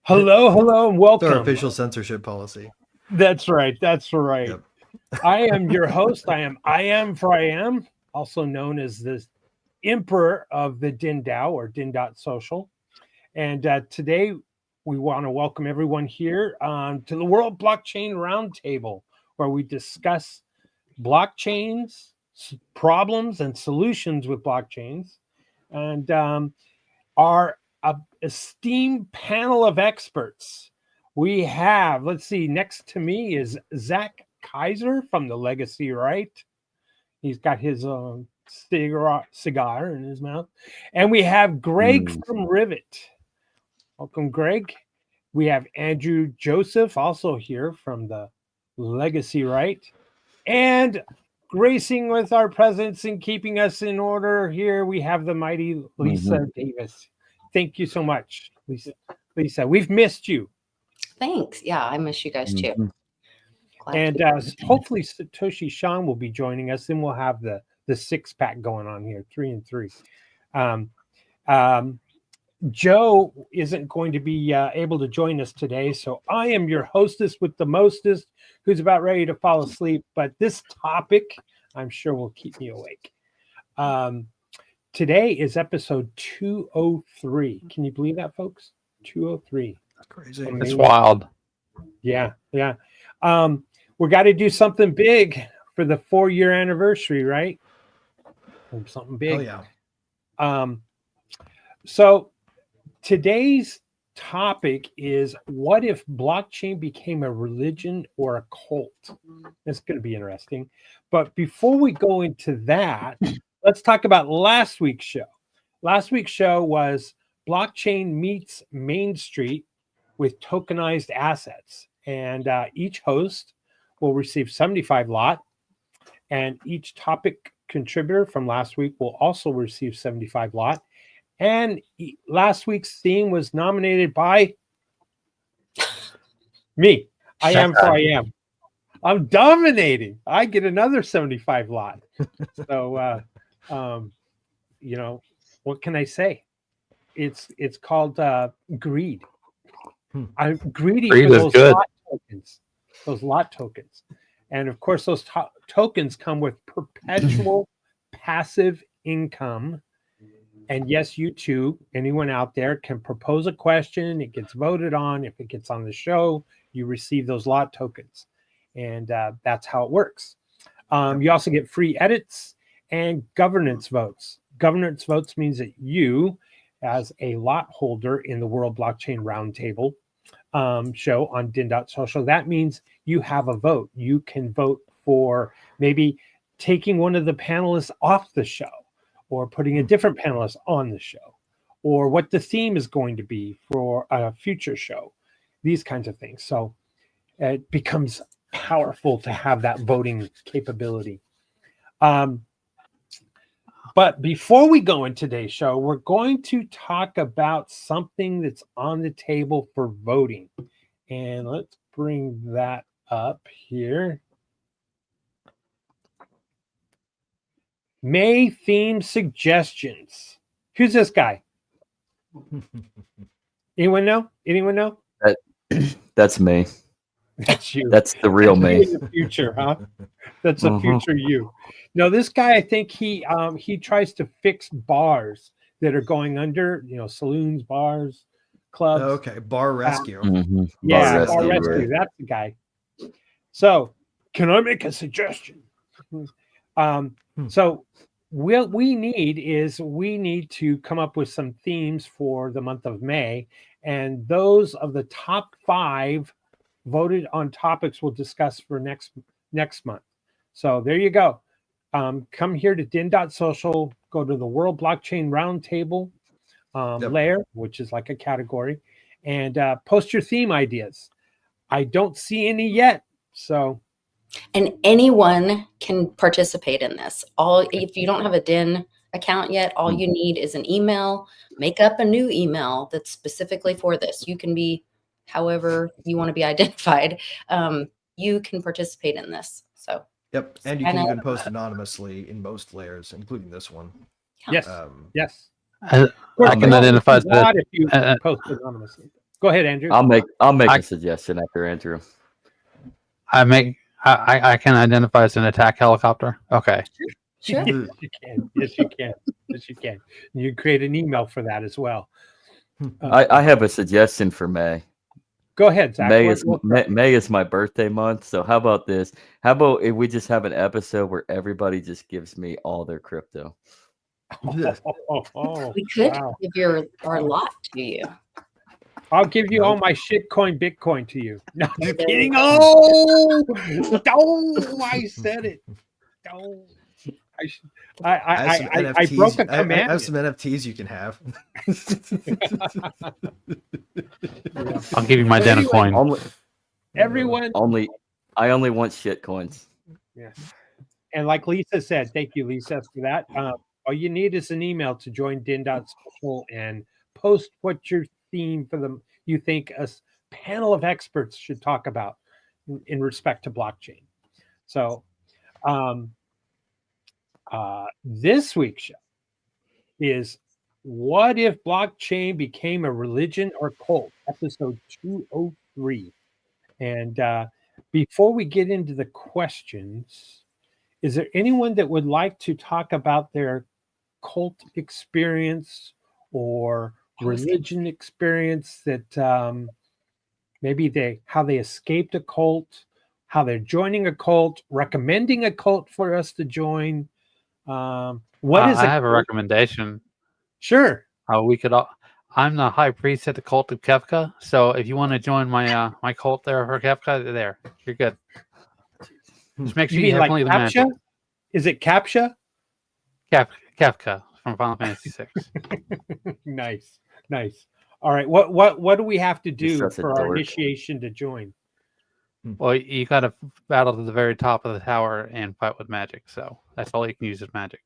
Hello, and It's welcome. our official censorship policy. That's right. Yep. I am your host. I am for I am, also known as the emperor of the DinDAO or Din.social. And today we want to welcome everyone here to the World Blockchain Roundtable, where we discuss blockchains, problems, and solutions with blockchains. And our esteemed panel of experts. We have, let's see, next to me is Zach Kaiser from the Legacy Right. He's got his cigar in his mouth. And we have Greg from Rivet. Welcome, Greg. We have Andrew Joseph also here from the Legacy Right. And gracing with our presence and keeping us in order here, we have the mighty Lisa Davis. Thank you so much, Lisa. Lisa, we've missed you. Thanks. Yeah, I miss you guys too. And hopefully Satoshi Sean will be joining us. Then we'll have the 6-pack going on here, 3 and 3. Joe isn't going to be able to join us today, so I am your hostess with the mostest, who's about ready to fall asleep. But this topic, I'm sure, will keep me awake. Today is episode 203. Can you believe that, folks? 203. That's crazy. It's wild. Yeah. We got to do something big for the 4-year anniversary, right? Something big. Oh, yeah. So today's topic is, what if blockchain became a religion or a cult? That's going to be interesting. But before we go into that, let's talk about last week's show. Last week's show was Blockchain Meets Main Street with tokenized assets. And each host will receive 75 lot. And each topic contributor from last week will also receive 75 lot. And last week's theme was nominated by me. I am for I am. I'm dominating. I get another 75 lot. So, what can I say? It's called greed. I'm greedy for those lot tokens. Those lot tokens. And of course, those tokens come with perpetual passive income. And yes, you too, anyone out there can propose a question. It gets voted on. If it gets on the show, you receive those lot tokens. And that's how it works. You also get free edits and governance votes. Governance votes means that you, as a lot holder in the World Blockchain Roundtable show on Din.social, that means you have a vote. You can vote for maybe taking one of the panelists off the show, or putting a different panelist on the show, or what the theme is going to be for a future show, these kinds of things. So it becomes powerful to have that voting capability. But before we go into today's show, we're going to talk about something that's on the table for voting. And let's bring that up here. May theme suggestions. Who's this guy? Anyone know? That's me. That's you. That's the real me. In the future, huh? That's the future you. No, this guy, I think he tries to fix bars that are going under, saloons, bars, clubs. Okay, bar rescue. Yeah, bar rescue. Right. That's the guy. So, can I make a suggestion? So what we need to come up with some themes for the month of May, and those of the top 5 voted on topics we'll discuss for next month. So there you go. Come here to Din.social, go to the World Blockchain Roundtable layer, which is like a category, and post your theme ideas. I don't see any yet, so. And anyone can participate in this. If you don't have a DIN account yet, all you need is an email. Make up a new email that's specifically for this. You can be however you want to be identified. You can participate in this. So. Yep, and you can even post anonymously in most layers, including this one. Yes. Yes. I can identify that if you post anonymously. Go ahead, Andrew. I'll make a suggestion after Andrew. I can identify as an attack helicopter. Okay. Sure. Yes, you can. Yes, you can. Yes, you can. You create an email for that as well. I have a suggestion for May. Go ahead, Zach. May is my birthday month, so how about this? How about if we just have an episode where everybody just gives me all their crypto? We could give our lot to you. I'll give you all my shitcoin Bitcoin to you. No, I'm just kidding. Oh, I said it. Oh, I broke a command. I have some NFTs you can have. I'll give you my Den of coin. Everyone. I only want shit coins. Yeah. And like Lisa said, thank you, Lisa, for that. All you need is an email to join din.social and post what your theme for them you think a panel of experts should talk about in respect to blockchain. So this week's show is What If Blockchain Became a Religion or Cult? Episode 203. And before we get into the questions, is there anyone that would like to talk about their cult experience or religion experience that maybe how they escaped a cult, how they're joining a cult, recommending a cult for us to join? What is I have a recommendation. Sure. We could all. I'm the high priest at the cult of Kefka, so if you want to join my my cult there for Kefka, there you're good. Just make sure you have only the magic. Is it Captcha? Kefka from Final Fantasy VI. Nice. All right. What do we have to do for our dork. Initiation to join? Well, you got to battle to the very top of the tower and fight with magic. So that's all you can use is magic.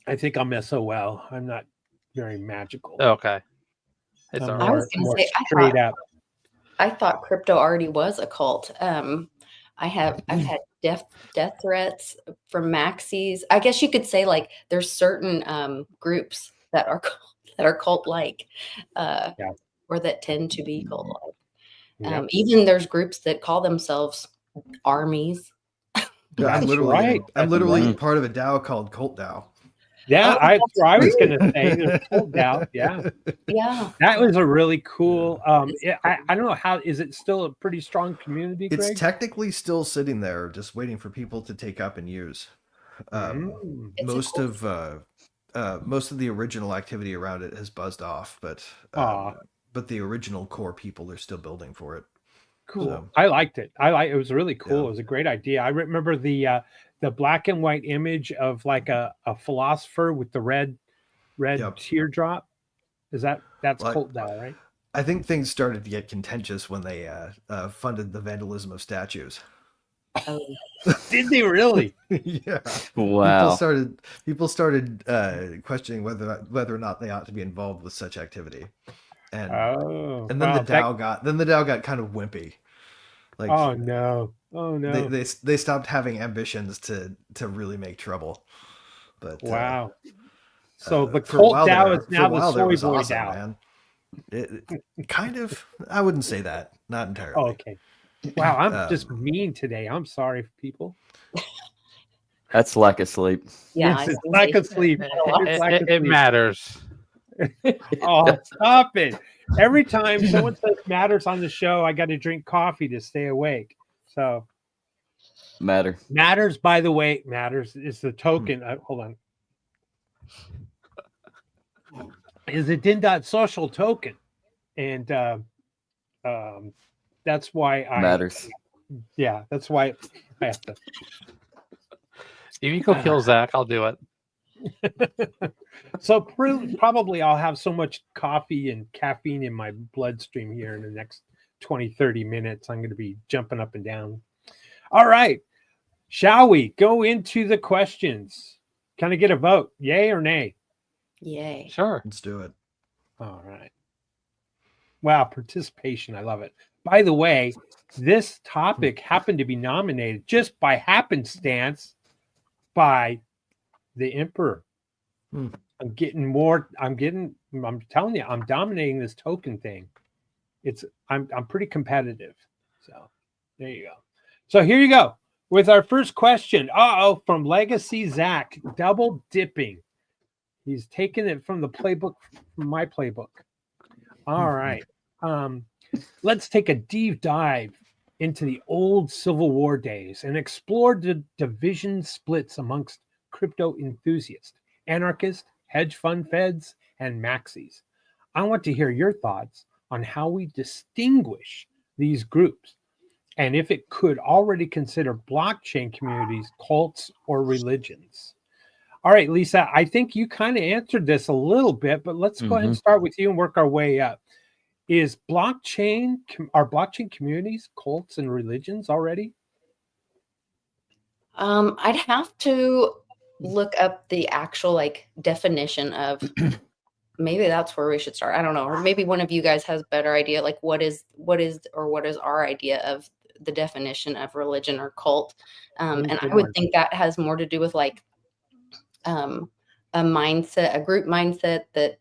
I think I'm SOL. I'm not very magical. Okay. It's all right. I was going to say, I thought crypto already was a cult. I've had death threats from maxis. I guess you could say like there's certain groups that are cult-like, or that tend to be cult-like. Even there's groups that call themselves armies. I'm literally part of a DAO called Cult DAO. Yeah, I was going to say there's Cult DAO. Yeah. That was a really cool. I don't know how is it still a pretty strong community. Greg? It's technically still sitting there, just waiting for people to take up and use. Most of the original activity around it has buzzed off, but the original core people are still building for it. Cool. So, I liked it. It was really cool. Yeah. It was a great idea. I remember the black and white image of like a philosopher with the red teardrop. That's Cult DAO, right? I think things started to get contentious when they funded the vandalism of statues. Oh. Did they really? Yeah. Wow. People started questioning whether or not they ought to be involved with such activity. And then the DAO got kind of wimpy. Like, oh no. They stopped having ambitions to really make trouble. But wow. So the Cult DAO is now the Soy Boy awesome, DAO. Man. It kind of. I wouldn't say that. Not entirely. Oh, okay. Wow, I'm just mean today. I'm sorry, people. That's lack of sleep. Yeah, yes, it's lack of sleep. It matters. Oh, stop it. Every time someone says matters on the show, I got to drink coffee to stay awake. So matters, by the way, matters is the token. Hold on. Is a din.social token. And that's why matters. Yeah, that's why I have to. If you go kill Zach, I'll do it. So probably I'll have so much coffee and caffeine in my bloodstream here in the next 20-30 minutes. I'm going to be jumping up and down. All right. Shall we go into the questions? Can I get a vote? Yay or nay? Yay. Sure. Let's do it. All right. Wow. Participation. I love it. By the way, this topic happened to be nominated just by happenstance by the Emperor. I'm telling you, I'm dominating this token thing. I'm pretty competitive. So there you go. So here you go with our first question. From Legacy Zach, double dipping. He's taken it from the playbook, from my playbook. All right. Let's take a deep dive into the old Civil War days and explore the division splits amongst crypto enthusiasts, anarchists, hedge fund feds, and maxis. I want to hear your thoughts on how we distinguish these groups and if it could already consider blockchain communities cults or religions. All right, Lisa, I think you kind of answered this a little bit, but let's go ahead and start with you and work our way up. Are blockchain communities cults and religions already? I'd have to look up the actual definition of maybe that's where we should start. I don't know. Or maybe one of you guys has a better idea, like what is our idea of the definition of religion or cult. And I would think that has more to do with a mindset, a group mindset that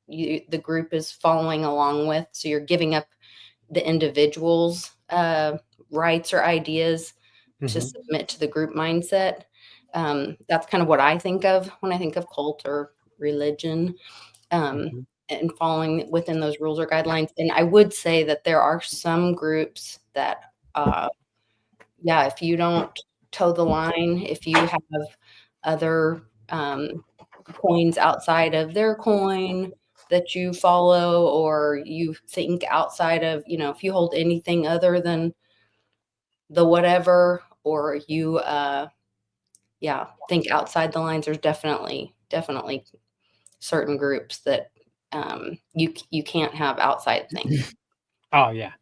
the group is following along with. So you're giving up the individual's rights or ideas to submit to the group mindset. That's kind of what I think of when I think of cult or religion, and following within those rules or guidelines. And I would say that there are some groups that, if you don't toe the line, if you have other coins outside of their coin that you follow, or you think outside of, if you hold anything other than the whatever, or you think outside the lines, there's definitely certain groups that you can't have outside things. Oh yeah,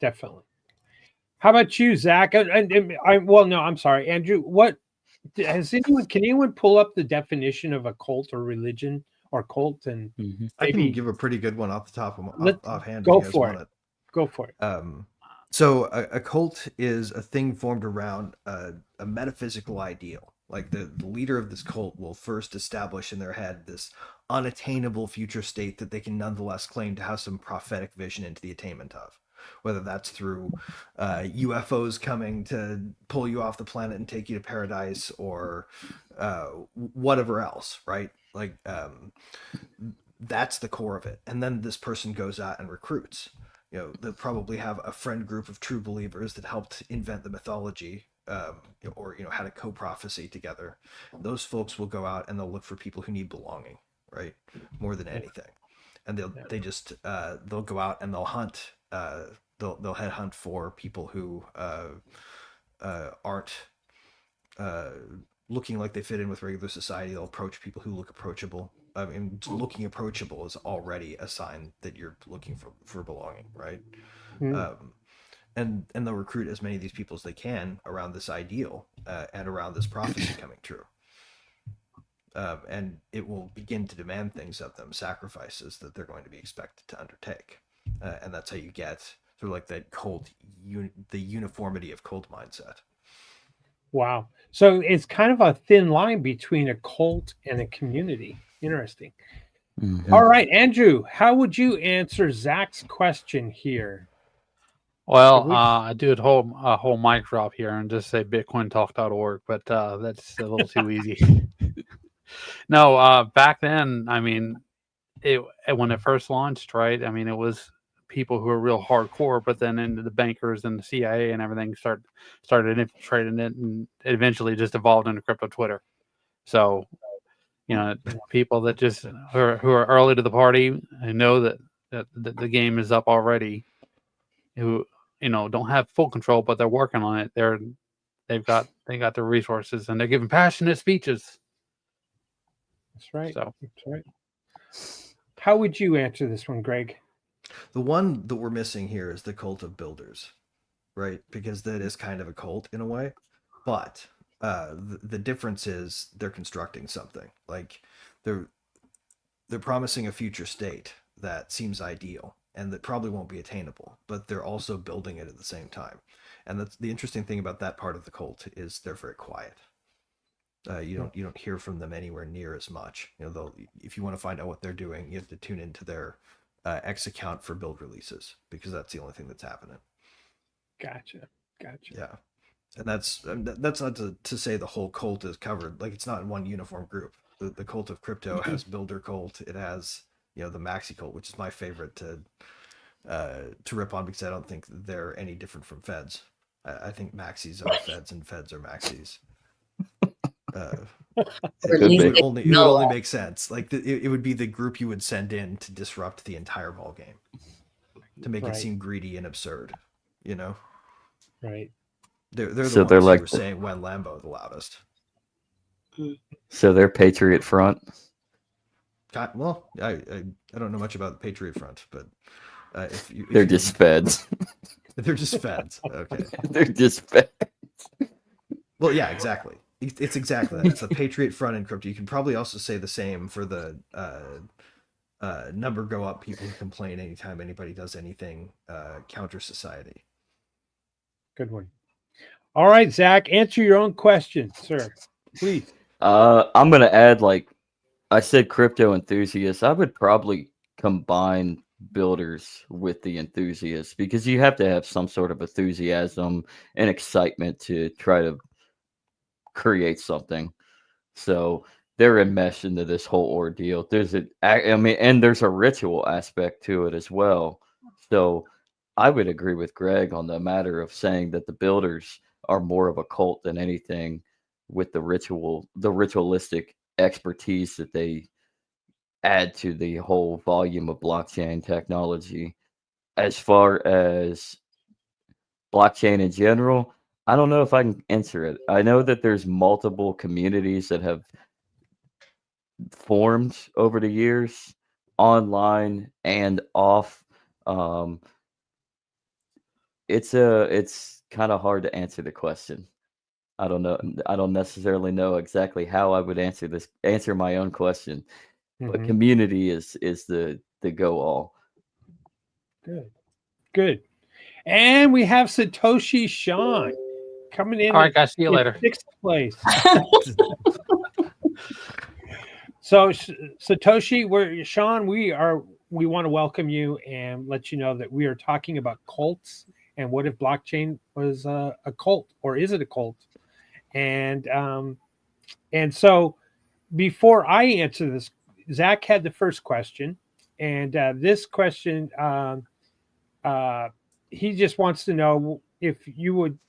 definitely. How about you, Zach? I'm sorry, Andrew. What can anyone pull up the definition of a cult or religion or cult? And I can give a pretty good one off the top of offhand. Go for it. Go for it. So a cult is a thing formed around a metaphysical ideal. Like the leader of this cult will first establish in their head this unattainable future state that they can nonetheless claim to have some prophetic vision into the attainment of. Whether that's through UFOs coming to pull you off the planet and take you to paradise, or whatever else, right? Like that's the core of it. And then this person goes out and recruits. They'll probably have a friend group of true believers that helped invent the mythology, or had a co-prophecy together. Those folks will go out and they'll look for people who need belonging, right? More than anything. And they'll go out and they'll hunt. They'll headhunt for people who aren't looking like they fit in with regular society. They'll approach people who look approachable. I mean, looking approachable is already a sign that you're looking for belonging, right? And they'll recruit as many of these people as they can around this ideal and around this prophecy coming true. And it will begin to demand things of them, sacrifices that they're going to be expected to undertake. And that's how you get sort of like that cult, the uniformity of cult mindset. Wow. So it's kind of a thin line between a cult and a community. Interesting. All right, Andrew, how would you answer Zach's question here? Well, I do a whole mic drop here and just say bitcointalk.org, but that's a little too easy. No, back then, I mean, when it first launched, right? I mean, it was people who were real hardcore, but then into the bankers and the CIA and everything started infiltrating it, and it eventually just evolved into crypto Twitter. So, people that just who are early to the party and know that the game is up already, who don't have full control, but they're working on it. They got the resources, and they're giving passionate speeches. That's right. So that's right. How would you answer this one, Greg? The one that we're missing here is the cult of builders, right? Because that is kind of a cult in a way, but the difference is they're constructing something. Like they're promising a future state that seems ideal and that probably won't be attainable, but they're also building it at the same time. And that's the interesting thing about that part of the cult is they're very quiet. You don't hear from them anywhere near as much. If you want to find out what they're doing, you have to tune into their X account for build releases, because that's the only thing that's happening. Gotcha. Yeah, and that's not to say the whole cult is covered. Like, it's not in one uniform group. The cult of crypto has builder cult. It has the maxi cult, which is my favorite to rip on, because I don't think they're any different from feds. I think maxis are feds and feds are maxis. It would only make sense. Like, it would be the group you would send in to disrupt the entire ball game, to make it seem greedy and absurd. Right. They're the ones who were saying when Lambo the loudest. So they're Patriot Front. Well, I don't know much about the Patriot Front, but they're just feds. They're just feds. Okay. They're just feds. Well, yeah, exactly. It's exactly that. It's the Patriot Front in crypto. You can probably also say the same for the number go up people who complain anytime anybody does anything counter society. Good one. All right, Zach, answer your own question, sir. Please. I'm gonna add, like I said, crypto enthusiasts. I would probably combine builders with the enthusiasts, because you have to have some sort of enthusiasm and excitement to try to create something. So they're enmeshed into this whole ordeal. And there's a ritual aspect to it as well. So I would agree with Greg on the matter of saying that the builders are more of a cult than anything, with the ritualistic expertise that they add to the whole volume of blockchain technology. As far as blockchain in general, I don't know if I can answer it. I know that there's multiple communities that have formed over the years, online and off. It's kind of hard to answer the question. I don't know. I don't necessarily know exactly how I would answer my own question. But community is the go all. Good. And we have Satoshi Sean coming in. All right, guys. See you later. 6th place. So Satoshi, Sean, we want to welcome you and let you know that we are talking about cults and what if blockchain was a cult, or is it a cult? And so before I answer this, Zach had the first question, and this question, he just wants to know if you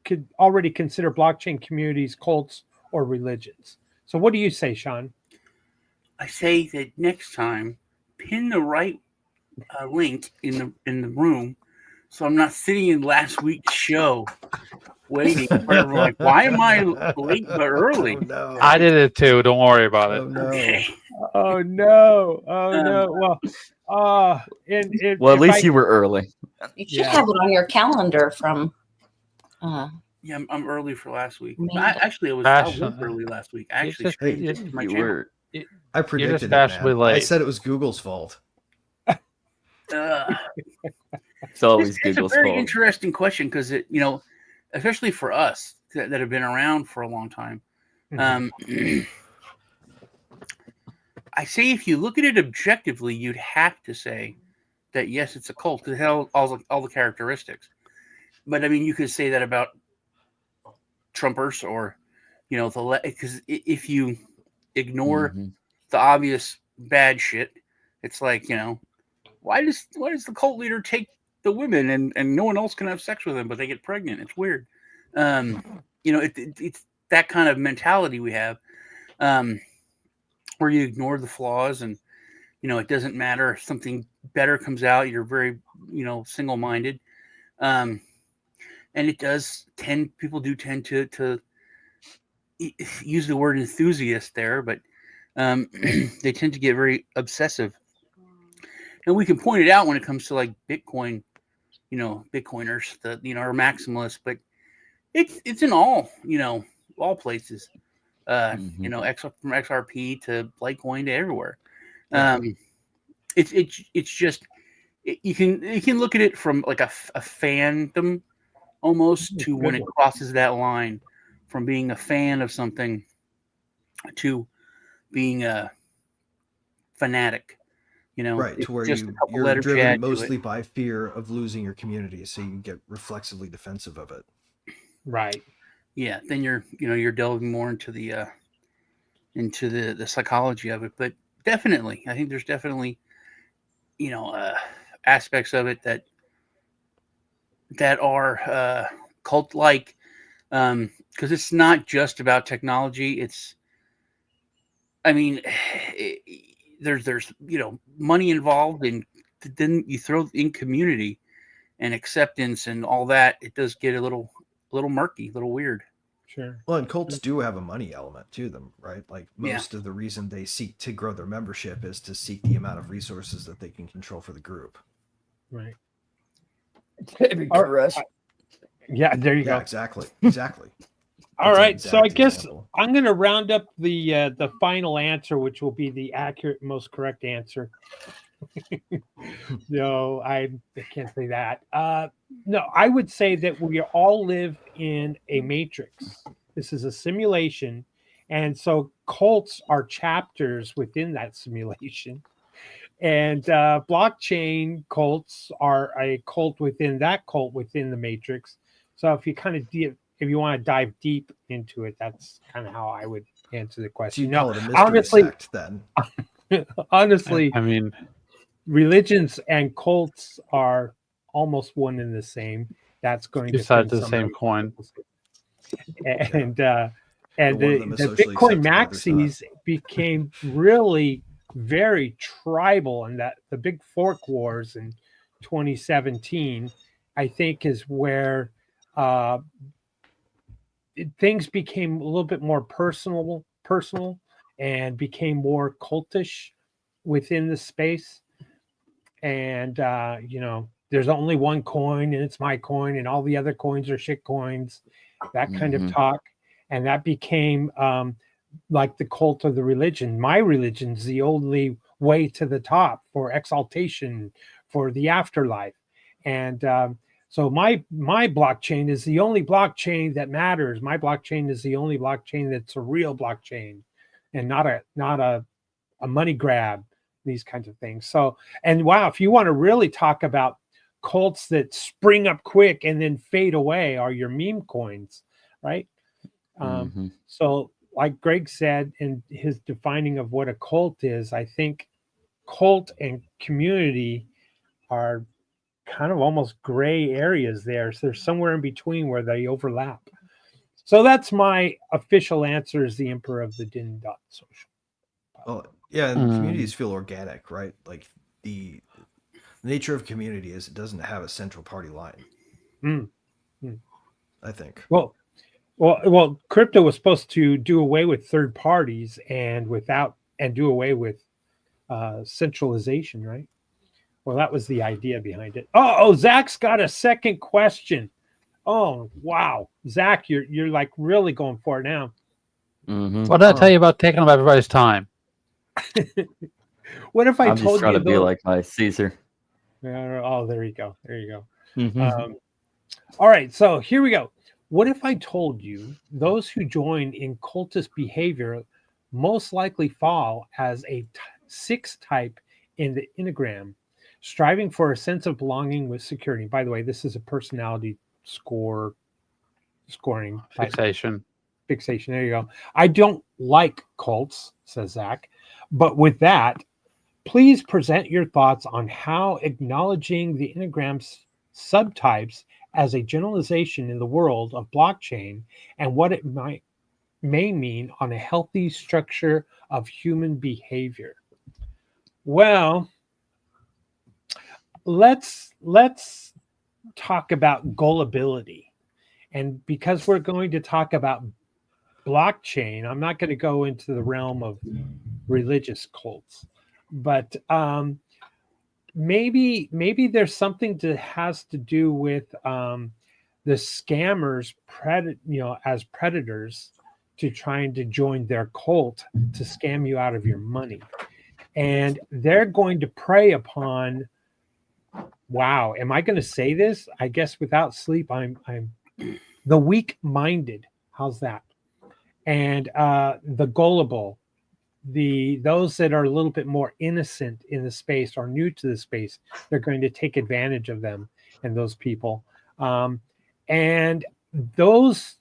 could already consider blockchain communities cults or religions. So what do you say, Sean? I say that next time, pin the right link in the room, so I'm not sitting in last week's show waiting. Like, why am I late but early? Oh, no. I did it too. Don't worry about it. Oh, no. Okay. Oh no! Well, at least you were early. You should have it on your calendar from. Yeah, I'm early for last week. I was early last week. I actually changed my channel. I predicted it, man. I said it was Google's fault. It's always Google's fault. It's a very interesting question, because especially for us that have been around for a long time. I say if you look at it objectively, you'd have to say that yes, it's a cult, because it has all the characteristics. But I mean, you could say that about Trumpers, or because if you ignore the obvious bad shit, it's like, why does the cult leader take the women and no one else can have sex with them, but they get pregnant? It's weird. It's that kind of mentality we have, where you ignore the flaws, and it doesn't matter if something better comes out. You're very single-minded, and it does people do tend to use the word enthusiast there, but they tend to get very obsessive. And we can point it out when it comes to like Bitcoin, Bitcoiners, or maximalists, but it's in all places, from XRP to Litecoin to everywhere. It's just, you can look at it from like a fandom almost to when it crosses that line from being a fan of something to being a fanatic. You know, right, to where just a couple you're letters you driven add to mostly it. by fear of losing your community, so you get reflexively defensive of it. Right. Yeah, then you're delving more into the psychology of it. But definitely, I think there's definitely aspects of it that are cult like, because it's not just about technology. It's, I mean, there's money involved, and then you throw in community and acceptance and all that. It does get a little murky, a little weird. Sure. Well, and cults do have a money element to them, right? Like Yeah. most of the reason they seek to grow their membership is to seek the amount of resources that they can control for the group. Right. Caress. Yeah, there you Yeah, go. exactly. All That's an right, so I exact guess example. I'm going to round up the final answer, which will be the accurate, most correct answer. No, I can't say that. No, I would say that we all live in a matrix. This is a simulation, and so cults are chapters within that simulation. And blockchain cults are a cult within that cult within the matrix. So if you kind of if you want to dive deep into it, that's kind of how I would answer the So question. you call it a mystery sect then? Honestly, I mean, religions and cults are almost one and the same. That's going two to sides fit of the same coin. and One of them the is socially Bitcoin accepted, the other's not. maxis became really very tribal, and that the big fork wars in 2017, I think, is where things became a little bit more personal, and became more cultish within the space. And there's only one coin, and it's my coin, and all the other coins are shit coins. That kind of talk, and that became like the cult of the religion. My religion's the only way to the top for exaltation, for the afterlife, and so my blockchain is the only blockchain that matters. My blockchain is the only blockchain that's a real blockchain, and not a money grab. These kinds of things. So, and wow, if you want to really talk about cults that spring up quick and then fade away, are your meme coins, right? So, like Greg said in his defining of what a cult is, I think cult and community are kind of almost gray areas there. So there's somewhere in between where they overlap. So that's my official answer, is the emperor of the din social. Well, yeah, and communities feel organic, right? Like the nature of community is it doesn't have a central party line. I think. Well, crypto was supposed to do away with third parties and do away with centralization, right? Well, that was the idea behind it. Oh, Zach's got a second question. Oh, wow, Zach, you're like really going for it now. What did I tell you about taking up everybody's time? What if I'm told just trying you to be like my Caesar? Oh, there you go. All right, so here we go. What if I told you those who join in cultist behavior most likely fall as a 6 type in the Enneagram, striving for a sense of belonging with security? By the way, this is a personality scoring Fixation. There you go. I don't like cults, says Zach. But with that, please present your thoughts on how acknowledging the Enneagram's subtypes as a generalization in the world of blockchain and what it may mean on a healthy structure of human behavior. Well, let's talk about gullibility. And because we're going to talk about blockchain, I'm not going to go into the realm of religious cults, but maybe there's something that has to do with the scammers as predators to trying to join their cult to scam you out of your money, and they're going to prey upon, wow, am I going to say this? I guess without sleep, I'm the weak-minded. How's that? and the gullible, those that are a little bit more innocent in the space or new to the space, they're going to take advantage of them and those people. And those,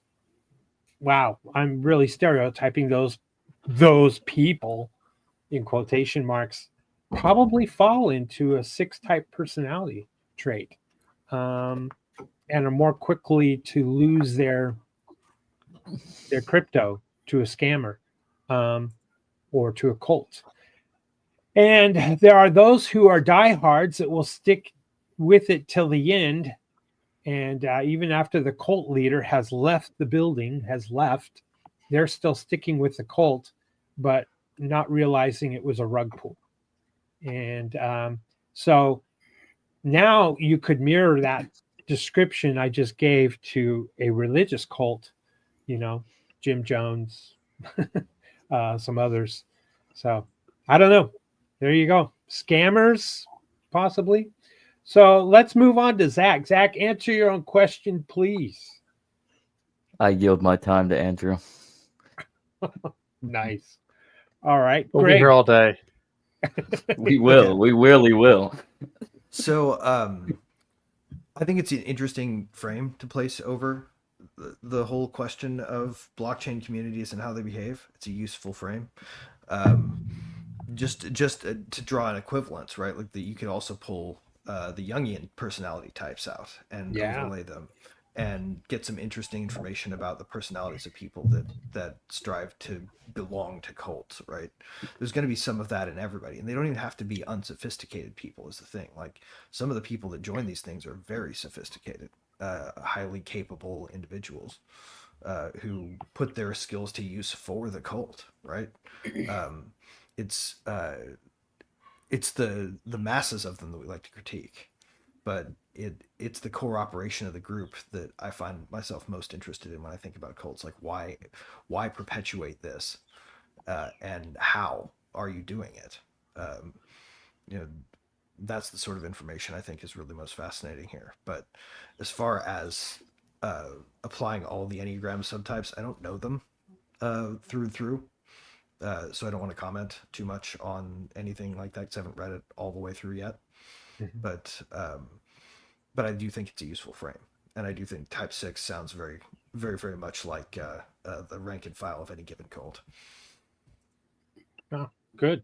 wow, I'm really stereotyping those people in quotation marks, probably fall into a 6-type personality trait, and are more quickly to lose their crypto to a scammer, or to a cult. And there are those who are diehards that will stick with it till the end. And even after the cult leader has left the building, they're still sticking with the cult, but not realizing it was a rug pull. And so now you could mirror that description I just gave to a religious cult, Jim Jones, some others. So I don't know. There you go. Scammers, possibly. So let's move on to Zach. Zach, answer your own question, please. I yield my time to Andrew. Nice. All right. We'll Greg. be here all day. We will. Okay. We really will. So I think it's an interesting frame to place over the whole question of blockchain communities and how they behave. It's a useful frame. Just to draw an equivalence, right? Like you could also pull the Jungian personality types out and overlay them and get some interesting information about the personalities of people that strive to belong to cults, right? There's going to be some of that in everybody, and they don't even have to be unsophisticated people is the thing. Like some of the people that join these things are very sophisticated, highly capable individuals who put their skills to use for the cult, right? It's the masses of them that we like to critique, but it's the core operation of the group that I find myself most interested in when I think about cults. Like why perpetuate this, and how are you doing it? That's the sort of information I think is really most fascinating here. But as far as applying all the Enneagram subtypes, I don't know them through and through. So I don't want to comment too much on anything like that because I haven't read it all the way through yet. Mm-hmm. But I do think it's a useful frame, and I do think Type 6 sounds very, very, very much like the rank and file of any given cult. Oh, good.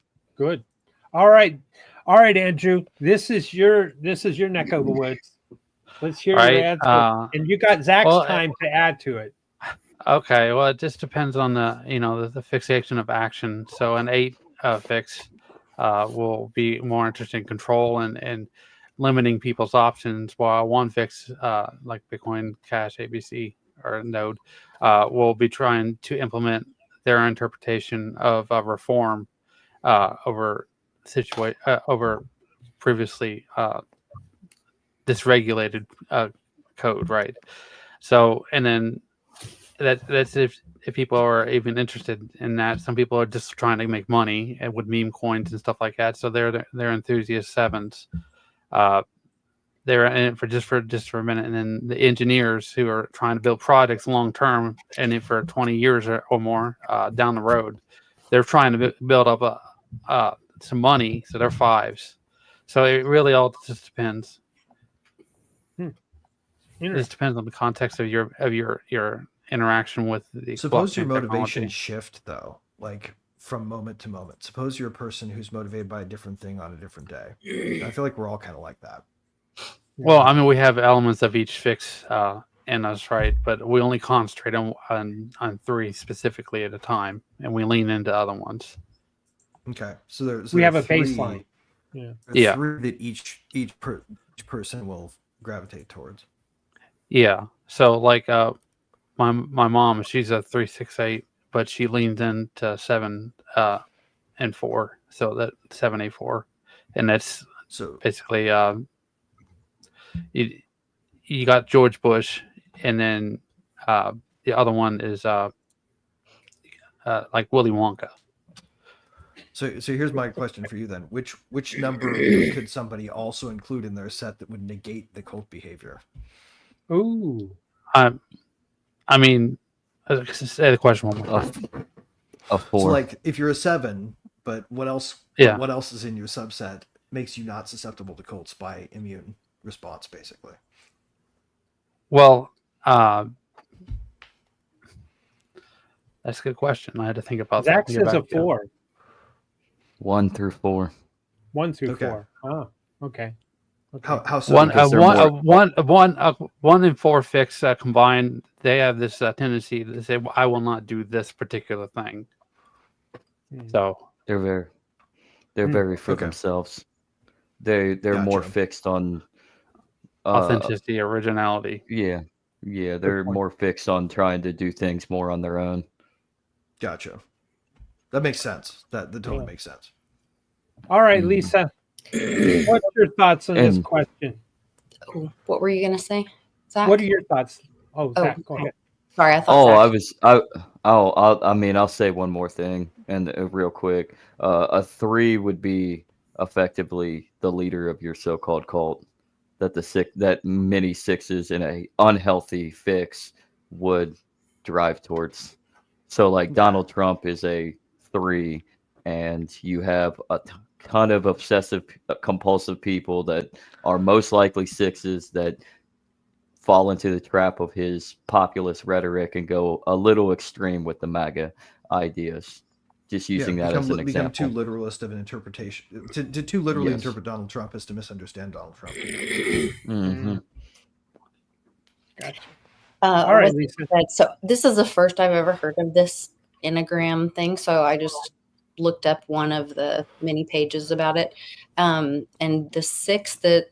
All right, Andrew. This is your neck of the woods. Let's hear your answer, and you got Zach's time to add to it. Okay, well, it just depends on the fixation of action. So an 8 fix will be more interested in control and limiting people's options, while 1 fix, like Bitcoin Cash, ABC, or Node, will be trying to implement their interpretation of reform over previously dysregulated code, right? So, and then that's if people are even interested in that. Some people are just trying to make money and with meme coins and stuff like that. So they're enthusiast 7s. They're in it for just for a minute, and then the engineers who are trying to build projects long term and it for 20 years or more down the road, they're trying to build up some money. So they're 5s. So it really all just depends. It just depends on the context of your interaction with the suppose your motivation shift though, like from moment to moment. Suppose you're a person who's motivated by a different thing on a different day. I feel like we're all kind of like that. Well, I mean, we have elements of each fix in us, right? But we only concentrate on 3 specifically at a time, and we lean into other ones. Okay, so we have a baseline. Yeah, 3 that each person will gravitate towards. Yeah. So like my mom, she's a 368, but she leans into 7 and 4. So that 7A4, and that's so basically you got George Bush, and then the other one is like Willy Wonka. So here's my question for you then: which number could somebody also include in their set that would negate the cult behavior? Ooh. I mean, Say the question one more time. A 4. So, like, if you're a 7, but what else? Yeah. What else is in your subset makes you not susceptible to cults by immune response, basically? Well, that's a good question. I had to think about Zach that. says a 4. 1 through 4. 1 through Okay. 4. Oh, okay. How so? One, Because they're more- 1 and 4 fix combined. They have this tendency to say, well, "I will not do this particular thing." So They're very for Okay. themselves. They're more Gotcha. fixed on authenticity, originality. Yeah, they're point. more fixed on trying to do things more on their own. Gotcha. That makes sense. That totally Yeah. makes sense. All right, Mhm. Lisa. What's your thoughts on this And- question? Oh, what were you going to say, Zach? What are your thoughts? Oh, Oh. Zach, go ahead. Sorry, I thought Zach. I'll say one more thing, and real quick, a 3 would be effectively the leader of your so-called cult. That many 6s in a unhealthy fix would drive towards. So, like, Donald Trump is a 3, and you have a ton of obsessive compulsive people that are most likely 6s that fall into the trap of his populist rhetoric and go a little extreme with the MAGA ideas. Just using that as an become example. too literalist of an interpretation. To too literally Yes. interpret Donald Trump is to misunderstand Donald Trump. Mhm. Gotcha. All right, Lisa. So this is the first I've ever heard of this Enneagram thing. So I just looked up one of the many pages about it. And the 6 that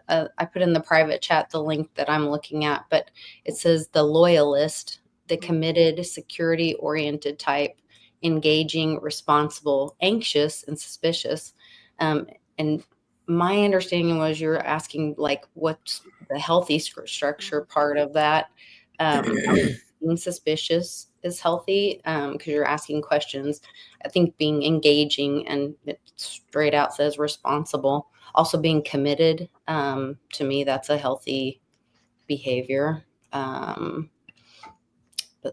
I put in the private chat, the link that I'm looking at, but it says the loyalist, the committed, security-oriented type, engaging, responsible, anxious, and suspicious. And my understanding was you're asking, like, what's the healthy structure part of that? Being suspicious is healthy because you're asking questions. I think being engaging, and it straight out says responsible. Also being committed, to me, that's a healthy behavior. But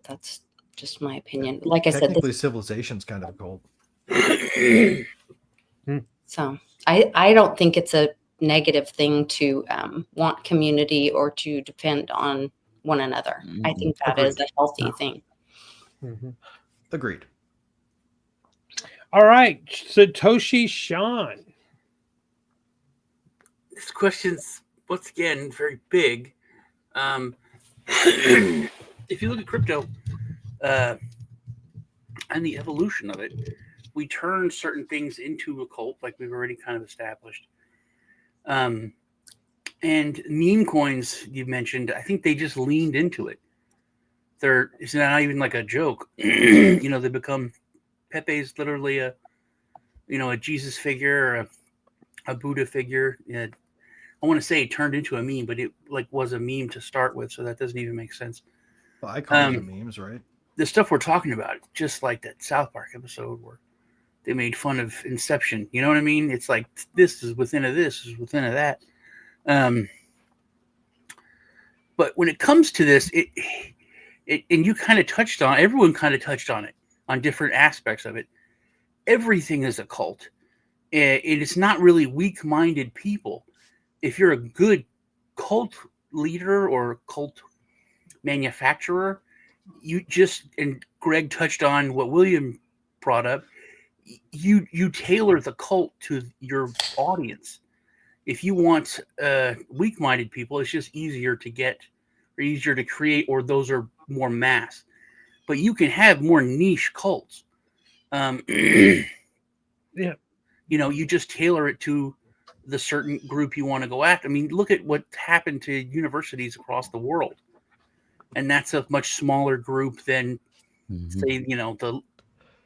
that's just my opinion. Like I said, Technically, civilization's kind of a cult. so I don't think it's a negative thing to want community or to depend on one another. I think that is a healthy thing. Mhm. Agreed. All right, Satoshi Sean. This question's once again very big. If you look at crypto and the evolution of it, we turn certain things into a cult, like we've already kind of established. And meme coins you mentioned, I think they just leaned into it. It's not even like a joke. They become Pepe's literally a Jesus figure or a Buddha figure. I want to say it turned into a meme, but it was a meme to start with, so that doesn't even make sense. Well, icons are memes, right? The stuff we're talking about, just like that South Park episode where they made fun of Inception. You know what I mean? It's like this is within a this is within a that. But when it comes to this, it and you kind of touched on, everyone kind of touched on it, on different aspects of it. Everything is a cult. It's not really weak-minded people. If you're a good cult leader or cult manufacturer, and Greg touched on what William brought up, you tailor the cult to your audience. If you want weak-minded people, it's just easier to get or easier to create, or those are more mass. But you can have more niche cults. Yeah. You just tailor it to the certain group you want to go after. I mean, look at what happened to universities across the world. And that's a much smaller group than, say, the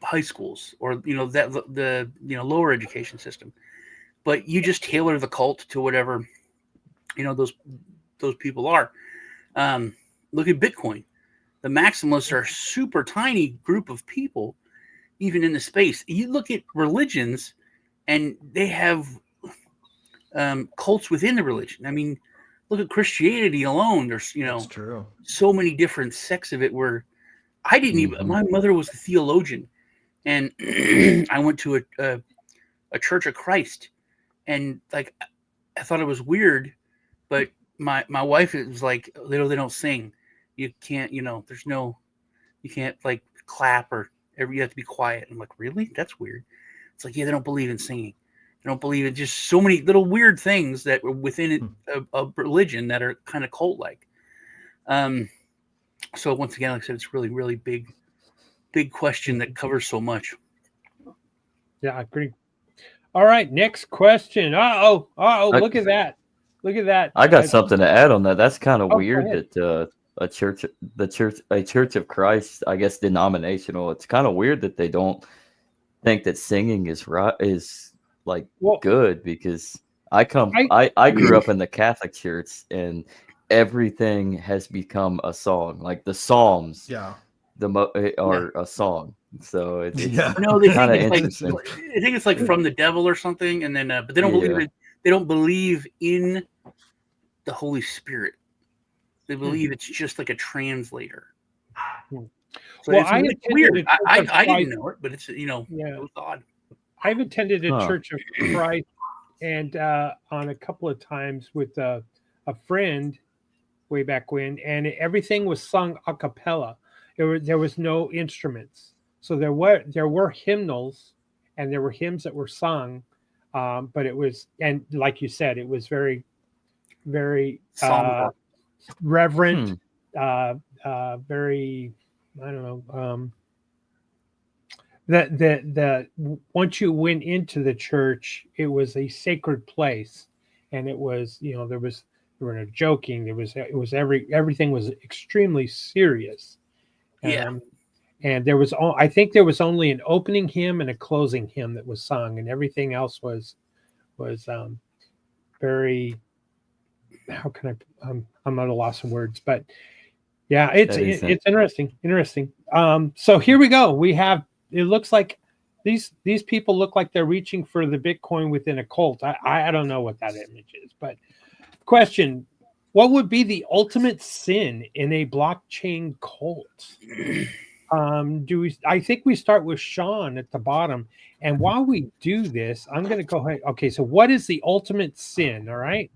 high schools or, the lower education system. But you just tailor the cult to whatever, those people are. Look at Bitcoin. The maximalists are a super tiny group of people, even in the space. You look at religions, and they have cults within the religion. I mean, look at Christianity alone. There's, That's true. so many different sects of it where I didn't even. My mother was a theologian, and I went to a Church of Christ, and like I thought it was weird, but my wife was like, they don't sing. You can't, there's no, you can't like clap or you have to be quiet. I'm like, really? That's weird. It's like, yeah, they don't believe in singing. They don't believe in just so many little weird things that were within a religion that are kind of cult-like. So once again, like I said, it's really, really big question that covers so much. Yeah, I agree. All right, next question. Look at that. Look at that. I got something to add on that. That's kind of weird that a church of Christ, I guess denominational, it's kind of weird that they don't think that singing is good, because I grew up in the Catholic Church, and everything has become a song. Like the Psalms, are a song. So it's kind of interesting. I think it's like from the devil or something, and then but they don't believe it. They don't believe in the Holy Spirit. They believe it's just like a translator. So it's weird. I didn't know it, but it's it was odd. I've attended a Church of Christ, and on a couple of times with a friend way back when, and everything was sung a cappella. There was no instruments, so there were hymnals, and there were hymns that were sung, but it was, and like you said, it was very, very reverent, very, I don't know. That once you went into the church, it was a sacred place, and it was, there were no joking. Everything was extremely serious. And there was, I think there was only an opening hymn and a closing hymn that was sung, and everything else was very, how can I'm at a loss of words, but yeah, it's interesting. So here we go. We have, it looks like these people look like they're reaching for the Bitcoin within a cult. I don't know what that image is, but question: what would be the ultimate sin in a blockchain cult? I think we start with Sean at the bottom, and while we do this, I'm going to go ahead. Okay, so what is the ultimate sin? All right,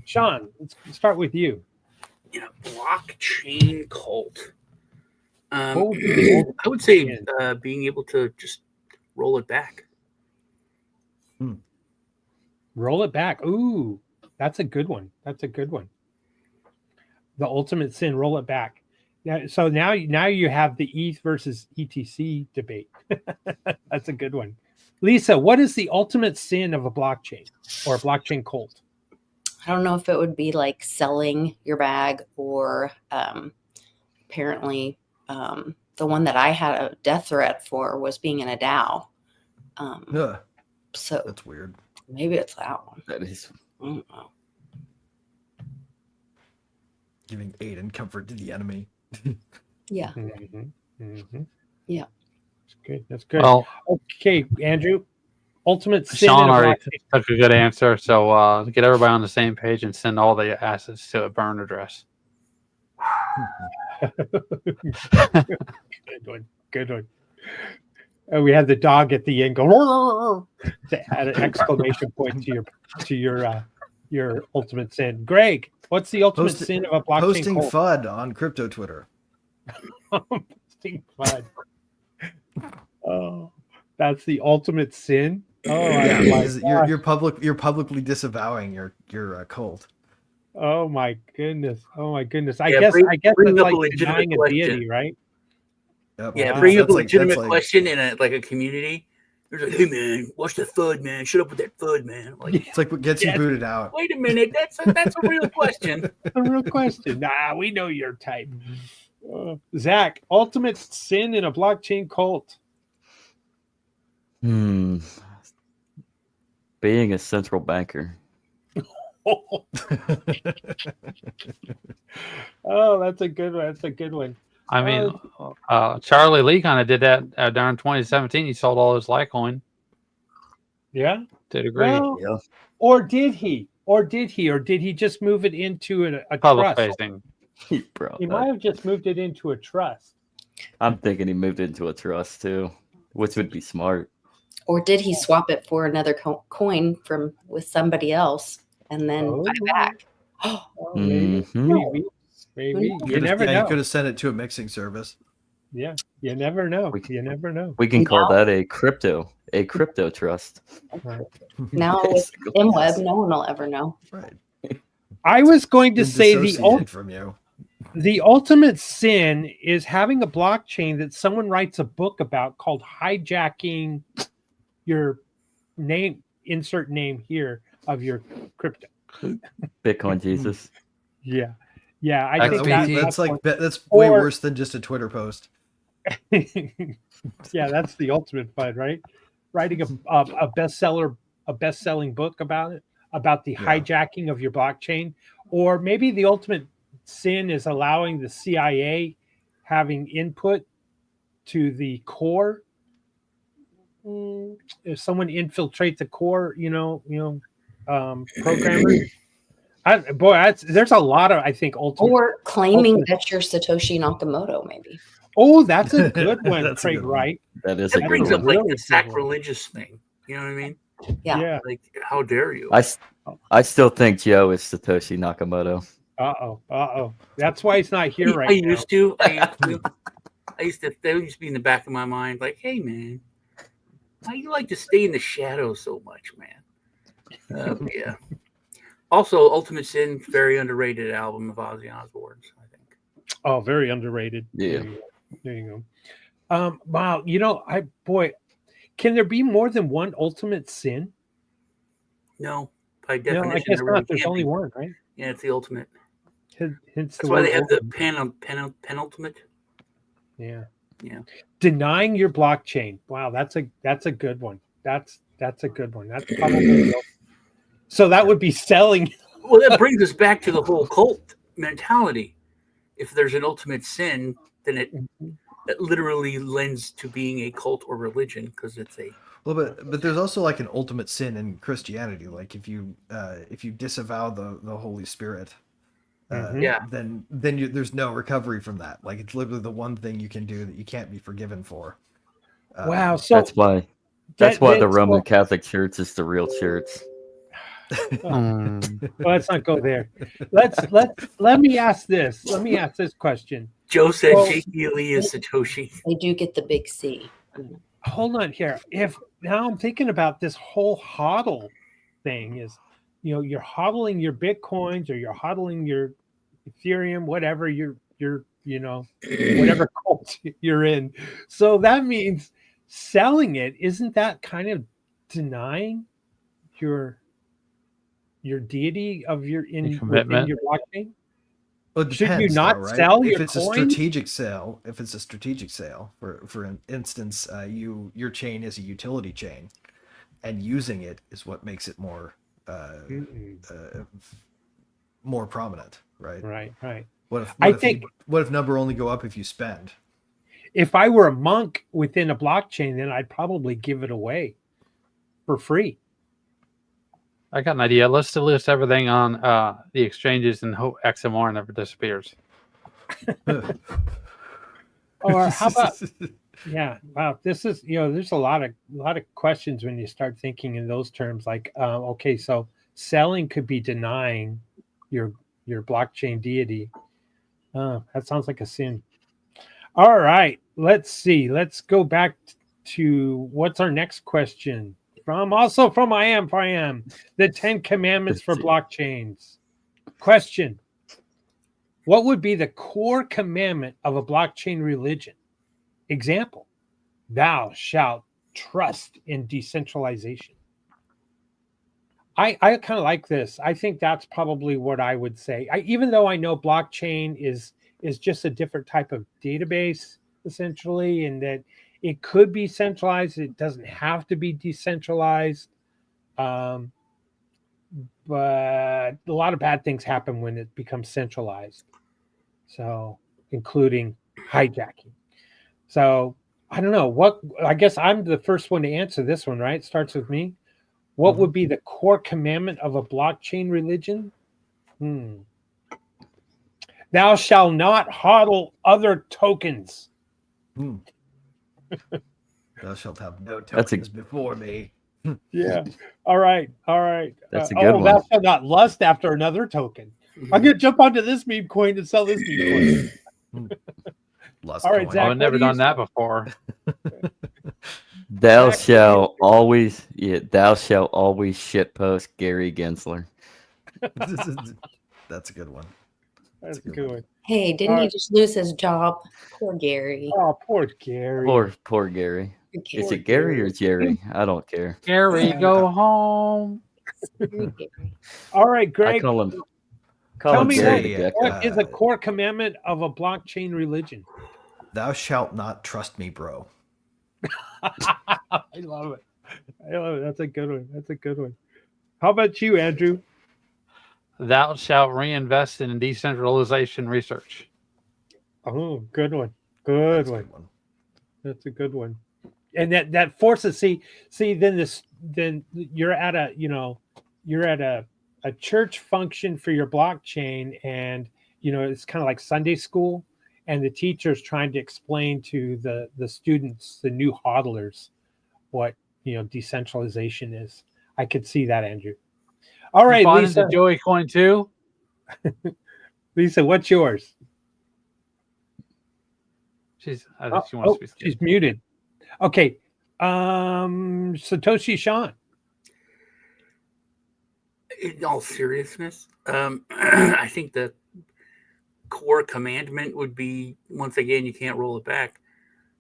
Sean, let's start with you. In a blockchain cult, I would say being able to just roll it back. Roll it back. Ooh, that's a good one. The ultimate sin, roll it back. So now you have the ETH versus ETC debate. That's a good one. Lisa, what is the ultimate sin of a blockchain or a blockchain cult? I don't know if it would be like selling your bag, or apparently the one that I had a death threat for was being in a DAO. So that's weird. Maybe it's that one. That is. I don't know. Giving aid and comfort to the enemy. Yeah. Yeah. That's good. Well, okay, Andrew. Ultimate sin. Sean already took a good answer, so get everybody on the same page and send all the assets to a burn address. Good one. And we had the dog at the end go to add an exclamation point to your ultimate sin. Greg, what's the ultimate sin of a blockchain posting cult? FUD on crypto Twitter? Posting FUD. Oh, that's the ultimate sin. Oh, yeah, you're publicly disavowing your cult. Oh my goodness. I guess it's like denying a deity, right? Yep. Yeah, bring up a legitimate question in a community. There's like, hey man, watch the FUD, man. Shut up with that FUD, man. Like, it's like what gets you booted out. Wait a minute, that's a real question. A real question. Nah, we know your type. Zach, ultimate sin in a blockchain cult. Being a central banker. Oh, that's a good one. I mean, Charlie Lee kind of did that during 2017. He sold all his Litecoin. Yeah, to a degree. Well, Or did he? Or did he just move it into a public trust? facing? He might have just moved it into a trust. I'm thinking he moved into a trust too, which would be smart. Or did he swap it for another coin with somebody else and then buy it back? Maybe. You never know. You could have sent it to a mixing service. Yeah, you never know. You never know. We can call that a crypto trust. Right. Now with MWeb, no one will ever know. Right. I was going to say the ultimate sin is having a blockchain that someone writes a book about called hijacking your name, insert name here, of your crypto. Bitcoin Jesus. Yeah. I think that's way worse than just a Twitter post. Yeah, that's the ultimate fun, right? Writing a best-selling book about it, about the hijacking of your blockchain. Or maybe the ultimate sin is allowing the CIA having input to the core. If someone infiltrates the core, programmers. There's a lot of, I think, or claiming that you're Satoshi Nakamoto, maybe. Oh, that's a good one, Craig Wright. That is a good brings one. up like the sacrilegious thing. You know what I mean? Yeah. Like, how dare you? I still think Joe is Satoshi Nakamoto. Uh-oh. That's why he's not here right now. I used to. That used to be in the back of my mind, like, hey, man, why do you like to stay in the shadows so much, man? Yeah. Also, Ultimate Sin, very underrated album of Ozzy Osbourne's, I think. Oh, very underrated. Yeah. There you go. Wow. Can there be more than one ultimate sin? No, by definition. No, I guess not. There's only one, right? Yeah, it's the ultimate. That's why they have the penultimate. Yeah. Yeah. Denying your blockchain. Wow, that's a good one. That's a good one. That's probably so that would be selling. Well, that brings us back to the whole cult mentality. If there's an ultimate sin, then it literally lends to being a cult or religion because it's a. Well, but there's also like an ultimate sin in Christianity. Like if you disavow the Holy Spirit, then there's no recovery from that. Like it's literally the one thing you can do that you can't be forgiven for. Wow. So that's why the Roman Catholic Church is the real church. Well, let's not go there. Let me ask this. Let me ask this question. Joe said J.P. Lee is Satoshi. They do get the big C. Hold on here. Now I'm thinking about this whole hodl thing is, you're hodling your Bitcoins or you're hodling your Ethereum, whatever you're whatever cult you're in. So that means selling it. Isn't that kind of denying your deity of your commitment in your blockchain? Well, it depends, should you not sell your if it's coins? a strategic sale? If it's a strategic sale, for instance, your chain is a utility chain, and using it is what makes it more more prominent, right? Right. What if number only go up if you spend? If I were a monk within a blockchain, then I'd probably give it away for free. I got an idea. Let's list everything on the exchanges and hope XMR never disappears. Or how about? Yeah, wow. This is there's a lot of questions when you start thinking in those terms. Like, okay, so selling could be denying your blockchain deity. That sounds like a sin. All right, let's see. Let's go back to what's our next question. From I am the 10 commandments for blockchains. Question: what would be the core commandment of a blockchain religion? Example: thou shalt trust in decentralization. I kind of like this. I think that's probably what I would say. Even though I know blockchain is just a different type of database, essentially, and that it could be centralized. It doesn't have to be decentralized. But a lot of bad things happen when it becomes centralized. So, including hijacking. So, I don't know. I guess I'm the first one to answer this one, right? It starts with me. What would be the core commandment of a blockchain religion? Now, Thou shalt not hodl other tokens. Thou shalt have no tokens before me. Yeah. All right. That's a good one. Thou shalt not lust after another token. I'm gonna jump onto this meme coin and sell this meme coin. Lust All right, coin. Zach, I've never done that before. Thou shalt always shitpost Gary Gensler. That's a good one. That's a good one. Hey, didn't he just lose his job? Poor Gary. Oh, poor Gary. Poor Gary. Okay. Is it Gary or Jerry? I don't care. Gary, go home. All right, I Greg. call Tell him me Gary the Gecko. what is a core commandment of a blockchain religion? Thou shalt not trust me, bro. I love it. That's a good one. How about you, Andrew? Thou shalt reinvest in decentralization research. Oh, good one. Good one. That's a good one. And that forces then you're at a church function for your blockchain, and it's kind of like Sunday school, and the teacher's trying to explain to the students, the new hodlers, what decentralization is. I could see that, Andrew. All right, Lisa. Into Joey Coin too. Lisa, what's yours? I think she wants to be scared. She's muted. Okay. Satoshi Sean. In all seriousness, I think the core commandment would be, once again, you can't roll it back.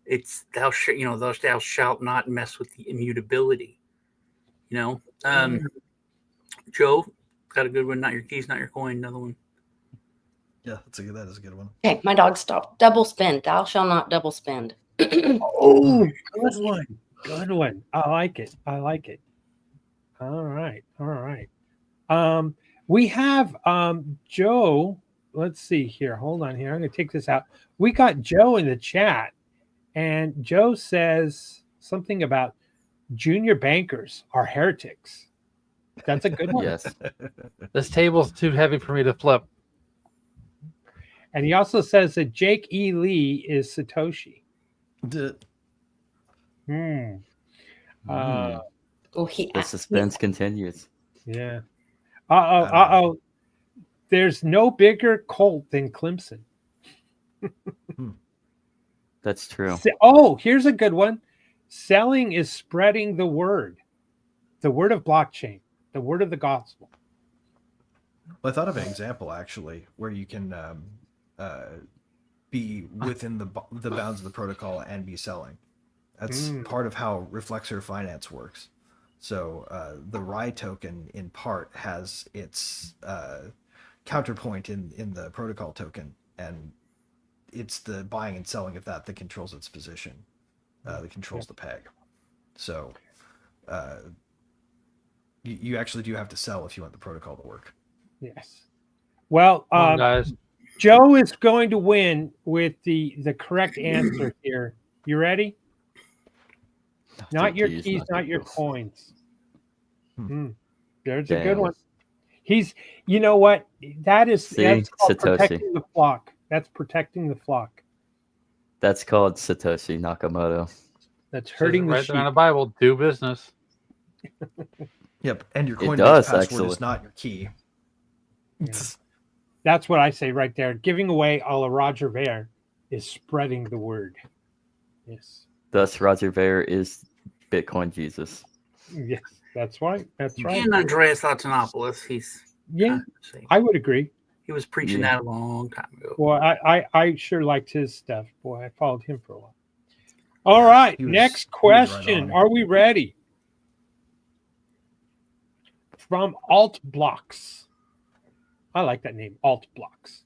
It's thou shalt not mess with the immutability. Joe got a good one. Not your keys, not your coin. Another one. Yeah, that is a good one. Okay, my dog stopped. Double spend. Thou shalt not double spend. Oh, good one. Good one. I like it. All right. We have Joe. Let's see here. Hold on here. I'm going to take this out. We got Joe in the chat, and Joe says something about junior bankers are heretics. That's a good one. Yes. This table's too heavy for me to flip. And he also says that Jake E. Lee is Satoshi. The suspense continues. Yeah. Uh-oh. There's no bigger cult than Clemson. That's true. Here's a good one. Selling is spreading the word of blockchain, the word of the gospel. Well, I thought of an example, actually, where you can be within the bounds of the protocol and be selling. That's part of how Reflexor Finance works. So the RAI token, in part, has its counterpoint in the protocol token, and it's the buying and selling of that controls its position, that controls the peg. So you actually do have to sell if you want the protocol to work. Yes. Well, guys. Joe is going to win with the correct answer here. You ready? Not your keys, not your coins. There's a good one. You know what? That's called Satoshi. Protecting the flock. That's protecting the flock. That's called Satoshi Nakamoto. That's hurting the sheep. Right on the Bible, do business. Yep, and your Coinbase password is not your key. Yeah. That's what I say right there. Giving away a la Roger Ver is spreading the word. Yes. Thus, Roger Ver is Bitcoin Jesus. Yes, that's right. That's right. And Andreas Antonopoulos, I would agree. He was preaching that a long time ago. Well, I sure liked his stuff. Boy, I followed him for a while. All right, next question. Are we ready? From Alt Blocks. I like that name, Alt Blocks.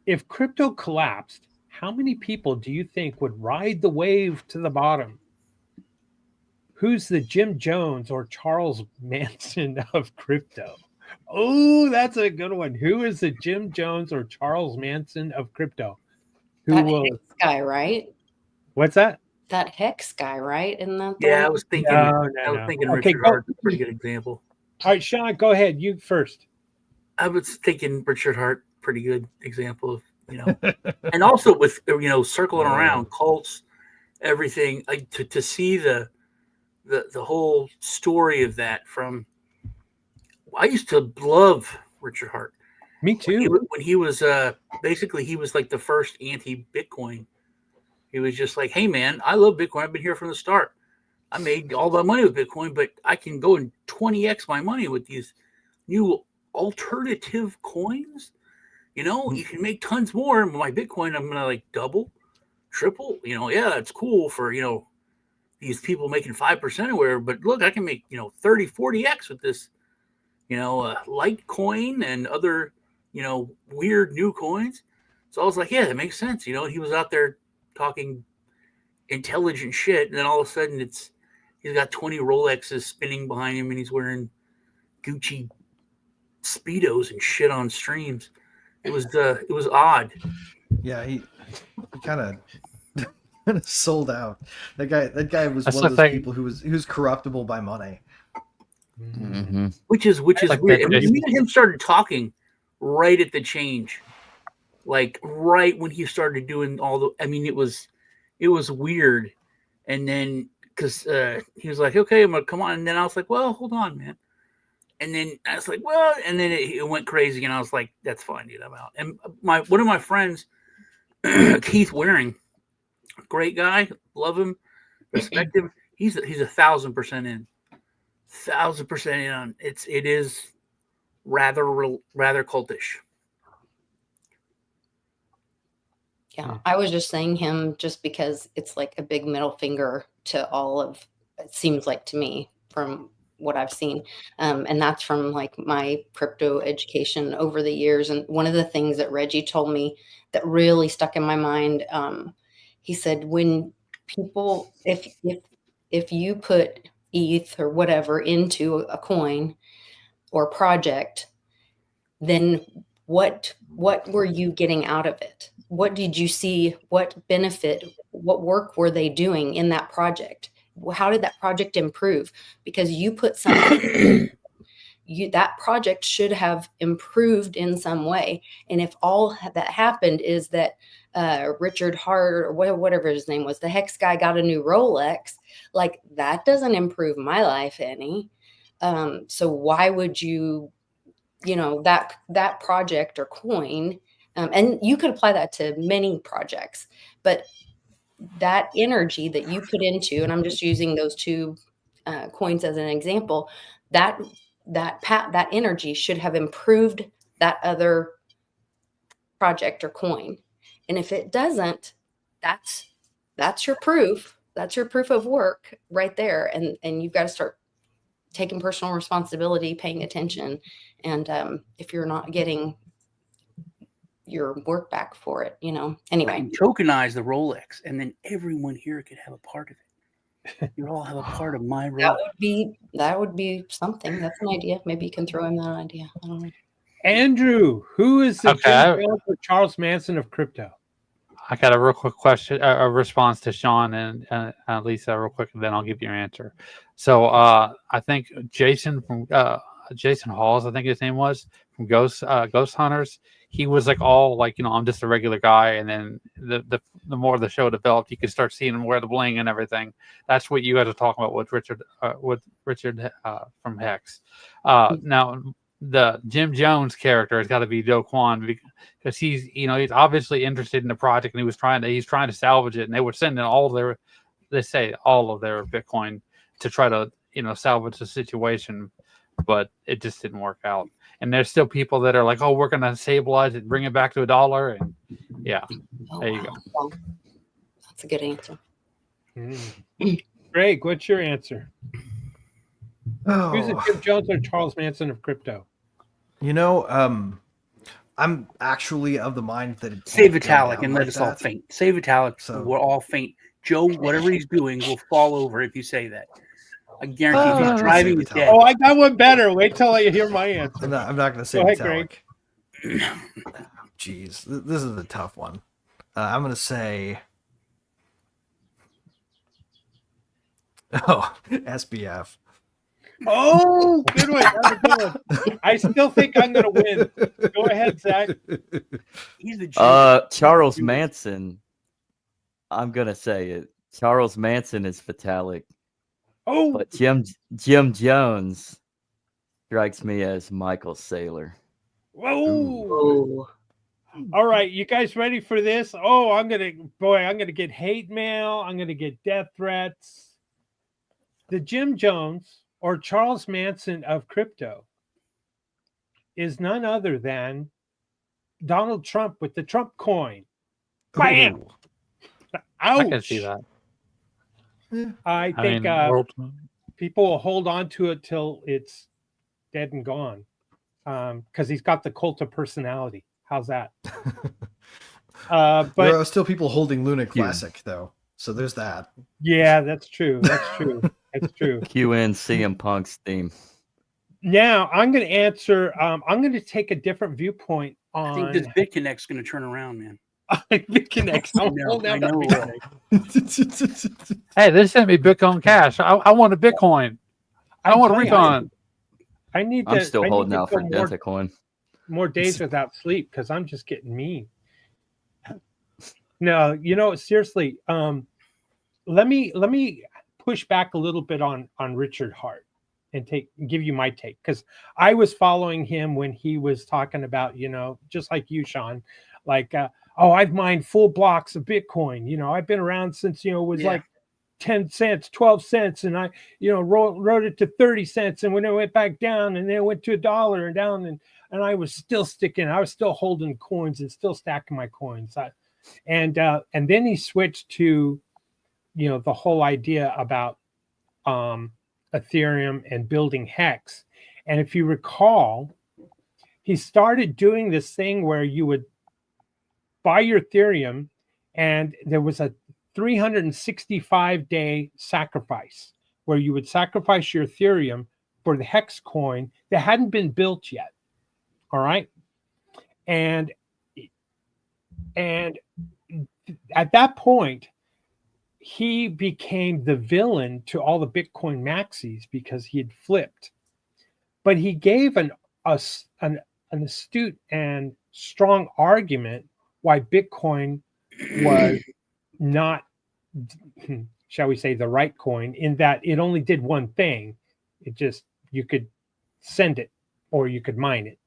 If crypto collapsed, how many people do you think would ride the wave to the bottom? Who's the Jim Jones or Charles Manson of crypto? Oh, that's a good one. Who is the Jim Jones or Charles Manson of crypto? Hex guy, right? What's that? That Hex guy, right? Isn't that the Yeah, one? I was thinking. No. I was thinking Richard Hart, a pretty good example. All right, Sean, go ahead. You first. I was thinking Richard Hart, pretty good example of, and also with, circling around cults, everything, like to see the whole story of that from, I used to love Richard Hart. Me too. When he was basically, he was like the first anti-Bitcoin. He was just like, hey man, I love Bitcoin. I've been here from the start. I made all my money with Bitcoin, but I can go and 20x my money with these new alternative coins. You can make tons more. My Bitcoin, I'm gonna like double, triple. Yeah, it's cool for these people making 5% or whatever. But look, I can make 30, 40x with this. Litecoin and other weird new coins. So I was like, yeah, that makes sense. He was out there talking intelligent shit, and then all of a sudden he's got 20 Rolexes spinning behind him, and he's wearing Gucci Speedos and shit on streams. It was odd. Yeah, he kind of sold out. That guy was That's one of the those thing. people who was corruptible by money. Mm-hmm. Which is like weird. that, And me and him started talking right at the change, like right when he started doing all the. I mean, it was weird, and then because he was like, "Okay, I'm gonna come on," and then I was like, "Well, hold on, man." And then I was like, "Well," and then it went crazy, and I was like, "That's fine, dude. I'm out." And one of my friends, Keith Waring, great guy, love him, respect him. He's 1,000% in. 1,000% in on it is rather cultish. Yeah, I was just saying him just because it's like a big middle finger to all of, it seems like to me from what I've seen. And that's from like my crypto education over the years. And one of the things that Reggie told me that really stuck in my mind, he said, when people, if you put ETH or whatever into a coin or project, then what were you getting out of it? What did you see? What benefit, what work were they doing in that project? How did that project improve? Because you put something, that project should have improved in some way. And if all that happened is that Richard Hart or whatever his name was, the Hex guy got a new Rolex, like that doesn't improve my life any. So why would you, that project or coin, and you could apply that to many projects, but that energy that you put into, and I'm just using those two coins as an example, that energy should have improved that other project or coin. And if it doesn't, that's your proof. That's your proof of work right there. And you've got to start taking personal responsibility, paying attention. And if you're not getting your work back for it, anyway. Tokenize the Rolex, and then everyone here could have a part of it. You all have a part of my Rolex. That would be something. That's an idea. Maybe you can throw in that idea. I don't know. Andrew, who is the Jim Jones or Charles Manson of crypto? I got a real quick question, a response to Sean and Lisa, real quick, and then I'll give you your answer. So I think Jason from Jason Halls, I think his name was, from Ghost Hunters. He was like all like, I'm just a regular guy, and then the more the show developed, you could start seeing him wear the bling and everything. That's what you guys are talking about with Richard from Hex. Now the Jim Jones character has got to be Do Kwon, because he's obviously interested in the project, and he's trying to salvage it, and they were sending all of their Bitcoin to try to salvage the situation, but it just didn't work out. And there's still people that are like, oh, we're gonna stabilize it, bring it back to $1, and yeah, there you go. Well, that's a good answer. Greg, what's your answer? Oh. Who's it, Jim Jones or Charles Manson of crypto? I'm actually of the mind that it say Vitalik and let us all faint. Say Vitalik, so we're all faint. Joe, whatever he's doing, will fall over if you say that. I guarantee he's driving his dead. Oh, I got one better. Wait till I hear my answer. I'm not going to say Go Vitalik. Greg. Jeez, this is a tough one. I'm going to say, SBF. Oh, good one. That's a good one. I still think I'm going to win. Go ahead, Zach. He's the Charles Manson. I'm gonna say it. Charles Manson is Vitalik. Oh, but Jim Jones strikes me as Michael Saylor. Whoa. All right, you guys ready for this? Oh, I'm gonna get hate mail. I'm gonna get death threats. The Jim Jones or Charles Manson of crypto is none other than Donald Trump with the Trump coin. Bam! Ooh. Ouch. I can see that. I think people will hold on to it till it's dead and gone, because he's got the cult of personality. How's that? But there are still people holding Luna Classic, though. So there's that. Yeah, that's true. That's true. That's true. CM Punk's theme. Now I'm going to answer. I'm going to take a different viewpoint on. I think this BitConnect's going to turn around, man. BitConnect. I know. Hey, they sent me Bitcoin Cash. I want a Bitcoin. I want a Bitcoin. I'm still holding out for DentaCoin. More days without sleep because I'm just getting mean. No, seriously. Let me push back a little bit on Richard Hart and give you my take, because I was following him when he was talking about, just like you, Sean, like I've mined full blocks of Bitcoin. I've been around since it was like 10 cents, 12 cents, and I wrote it to 30 cents, and when it went back down, and then it went to $1 and down, and I was still sticking. I was still holding coins and still stacking my coins. And then he switched to the whole idea about Ethereum and building Hex. And if you recall, he started doing this thing where you would buy your Ethereum and there was a 365-day sacrifice where you would sacrifice your Ethereum for the Hex coin that hadn't been built yet. All right. And at that point, he became the villain to all the Bitcoin maxis because he had flipped. But he gave an astute and strong argument why Bitcoin was not, shall we say, the right coin, in that it only did one thing. You could send it or you could mine it.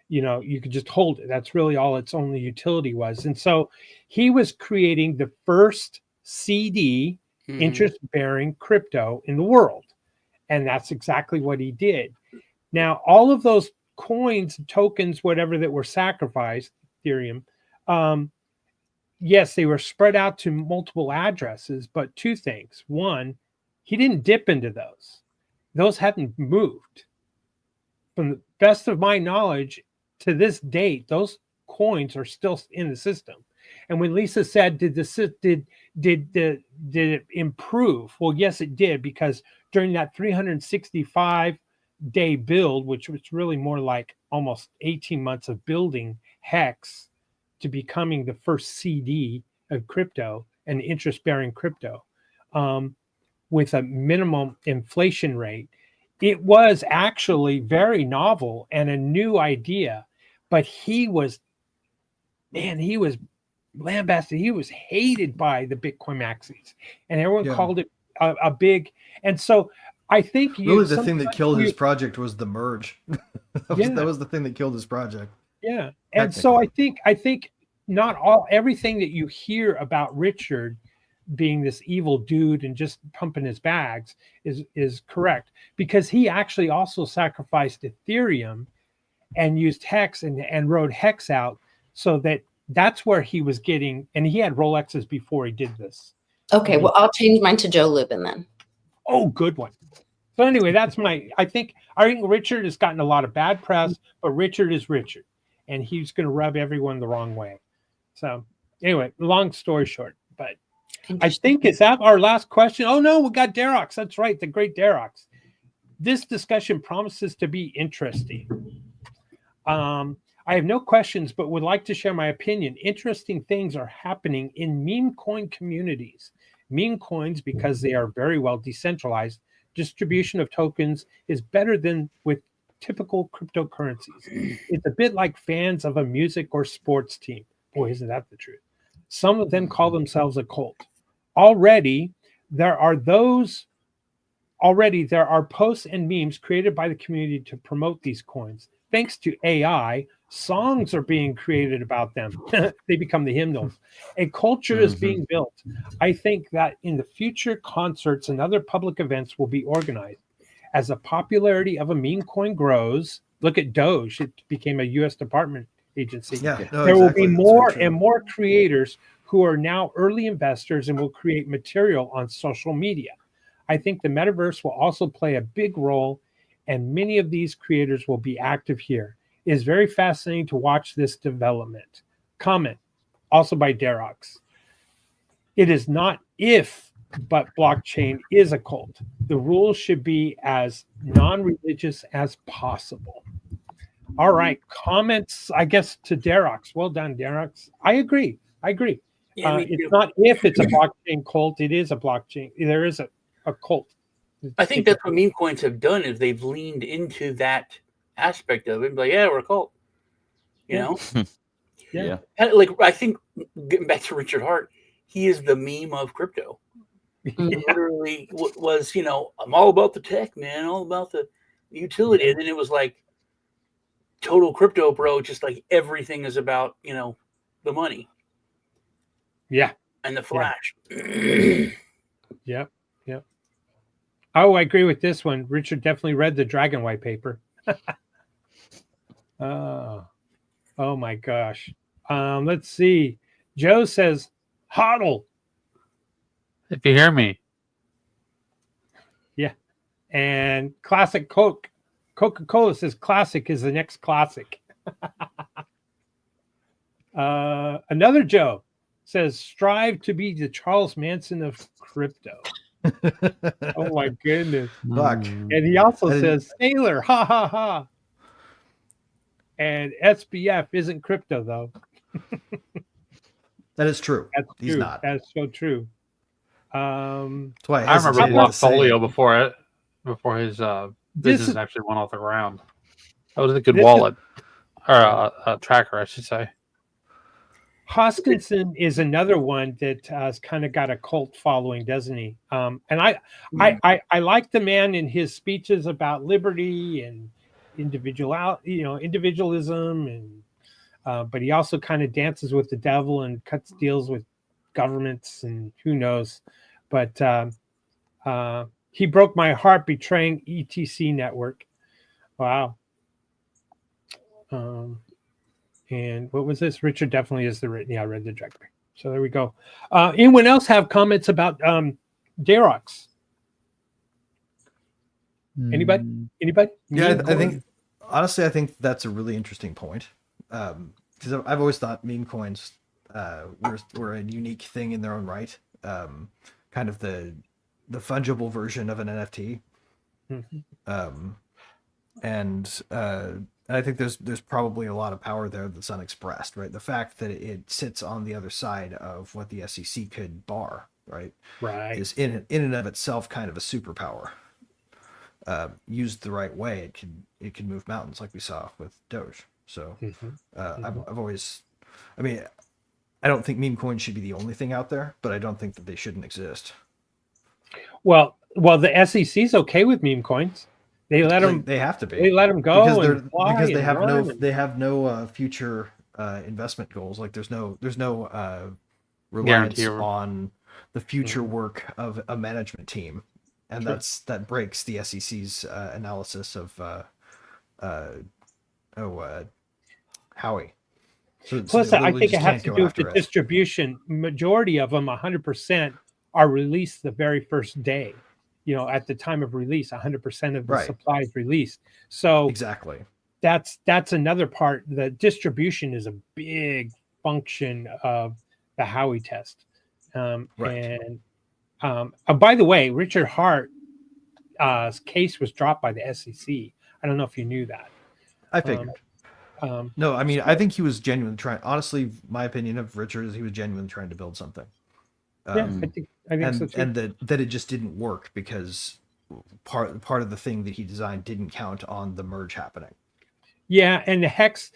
You could just hold it. That's really all its only utility was. And so he was creating the first CD interest-bearing crypto in the world. And that's exactly what he did. Now, all of those coins, tokens, whatever that were sacrificed, Ethereum, yes, they were spread out to multiple addresses, but two things. One, he didn't dip into those. Those hadn't moved. From the best of my knowledge, to this date, those coins are still in the system. And when Lisa said, did it improve? Well, yes, it did, because during that 365-day build, which was really more like almost 18 months of building Hex to becoming the first CD of crypto, an interest-bearing crypto, with a minimum inflation rate, it was actually very novel and a new idea. But he was lambasted. He was hated by the Bitcoin maxis, and everyone called it a big. And so I think the thing that killed his project was the merge. That was the thing that killed his project. Yeah, and so I think not everything that you hear about Richard being this evil dude and just pumping his bags is correct, because he actually also sacrificed Ethereum and used Hex and rode Hex out, so that's where he was getting, and he had Rolexes before he did this. Okay, well, I'll change mine to Joe Lubin then. Oh, good one. So anyway, that's I think Richard has gotten a lot of bad press, but Richard is Richard, and he's going to rub everyone the wrong way. So anyway, long story short, but I think, is that our last question? Oh no, we got Darox. That's right, the great Darox. This discussion promises to be interesting. I have no questions, but would like to share my opinion. Interesting things are happening in meme coin communities. Meme coins, because they are very well decentralized, distribution of tokens is better than with typical cryptocurrencies. It's a bit like fans of a music or sports team. Boy, isn't that the truth? Some of them call themselves a cult. Already, there are posts and memes created by the community to promote these coins. Thanks to AI, songs are being created about them. They become the hymnals. A culture is being built. I think that in the future, concerts and other public events will be organized. As the popularity of a meme coin grows, look at Doge. It became a U.S. Department agency. Yeah, there will be more and more creators who are now early investors and will create material on social media. I think the metaverse will also play a big role, and many of these creators will be active here. It is very fascinating to watch this development. Comment, also by Derox. It is not if, but blockchain is a cult. The rules should be as non-religious as possible. All right, comments, I guess, to Derox. Well done, Derox. I agree. Yeah, it's not if it's a blockchain cult. It is a blockchain. There is a cult. I think that's what meme coins have done is they've leaned into that aspect of it. Like, yeah, we're a cult. You know? Yeah. Like, I think, getting back to Richard Hart, he is the meme of crypto. He literally was, I'm all about the tech, man, all about the utility. And then it was like total crypto, bro. Just like everything is about, the money. Yeah. And the flash. Yep. Oh, I agree with this one. Richard definitely read the Dragon White paper. Oh my gosh. Let's see. Joe says, hodl. If you hear me. Yeah. And classic Coca-Cola says classic is the next classic. Another Joe says, strive to be the Charles Manson of crypto. Oh my goodness. Fuck. And he also says, Sailor, ha ha ha. And SBF isn't crypto, though. That is true. He's true. not. That's so true. That's why I remember Blockfolio before his business actually went off the ground. That was a good wallet or a tracker, I should say. Hoskinson is another one that has kind of got a cult following, doesn't he? And I like the man in his speeches about liberty and individualism, and but he also kind of dances with the devil and cuts deals with governments and who knows. But he broke my heart betraying ETC network. Wow. And what was this? Richard definitely is I read the directory. So there we go. Anyone else have comments about Derox? Anybody? Yeah, I think honestly, I think that's a really interesting point. Because I've always thought meme coins were a unique thing in their own right. Kind of the fungible version of an NFT. And I think there's probably a lot of power there that's unexpressed, right? The fact that it sits on the other side of what the SEC could bar, right, is in and of itself kind of a superpower. Used the right way, it can move mountains, like we saw with Doge. So I've always, I don't think meme coins should be the only thing out there, but I don't think that they shouldn't exist. Well, the SEC's okay with meme coins. They let them. They have to be. They let them go because they have no future investment goals. Like there's no reliance on the future work of a management team, and that breaks the SEC's analysis of Howie. Plus, I think it has to do with the distribution. Majority of them, 100%, are released the very first day. At the time of release, 100% of the supply is released. So exactly, that's another part. The distribution is a big function of the Howey test. And by the way, Richard Hart's case was dropped by the SEC. I don't know if you knew that. I figured. No, I think he was genuinely trying. Honestly, my opinion of Richard is he was genuinely trying to build something. I think so too. And that it just didn't work because part of the thing that he designed didn't count on the merge happening. Yeah, and the hex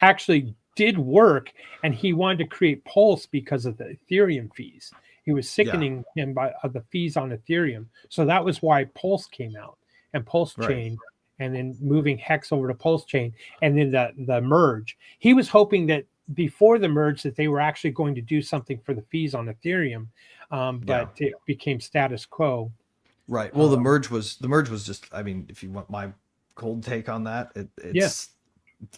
actually did work, and he wanted to create Pulse because of the Ethereum fees. He was sickening him by the fees on Ethereum, so that was why Pulse came out and Pulse Chain, and then moving Hex over to Pulse Chain, and then the merge. He was hoping that before the merge that they were actually going to do something for the fees on Ethereum, but it became status quo. Right. Well, the merge was just. I mean, if you want my cold take on that, it's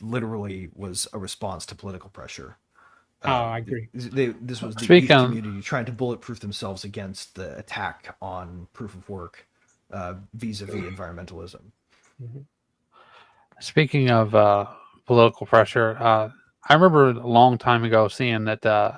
literally was a response to political pressure. I agree. This was the ETH community trying to bulletproof themselves against the attack on proof of work vis-a-vis environmentalism. Mm-hmm. Speaking of political pressure, I remember a long time ago seeing that the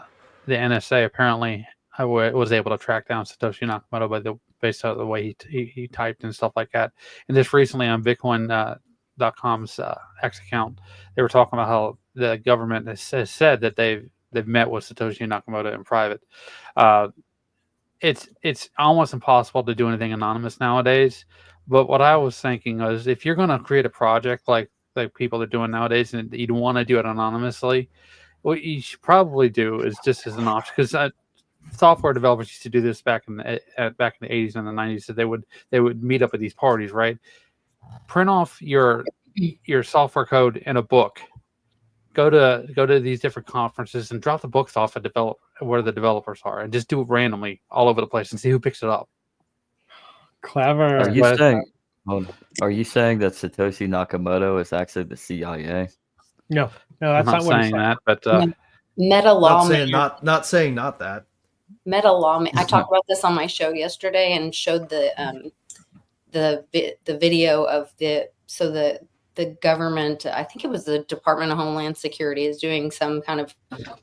NSA apparently was able to track down Satoshi Nakamoto based on the way he typed and stuff like that. And just recently on Bitcoin.com's X account, they were talking about how the government has said that they've met with Satoshi Nakamoto in private. It's almost impossible to do anything anonymous nowadays. But what I was thinking was, if you're going to create a project like people are doing nowadays, and you'd want to do it anonymously, what you should probably do is just as an option, because software developers used to do this back in the 80s and the 90s. So they would meet up at these parties, right? Print off your software code in a book. Go to these different conferences and drop the books off at where the developers are, and just do it randomly all over the place and see who picks it up. Clever. Are you saying that Satoshi Nakamoto is actually the CIA? No, that's I'm not saying that. But Meta law. Not saying that. Meta law. I talked about this on my show yesterday and showed the video of the government, I think it was the Department of Homeland Security, is doing some kind of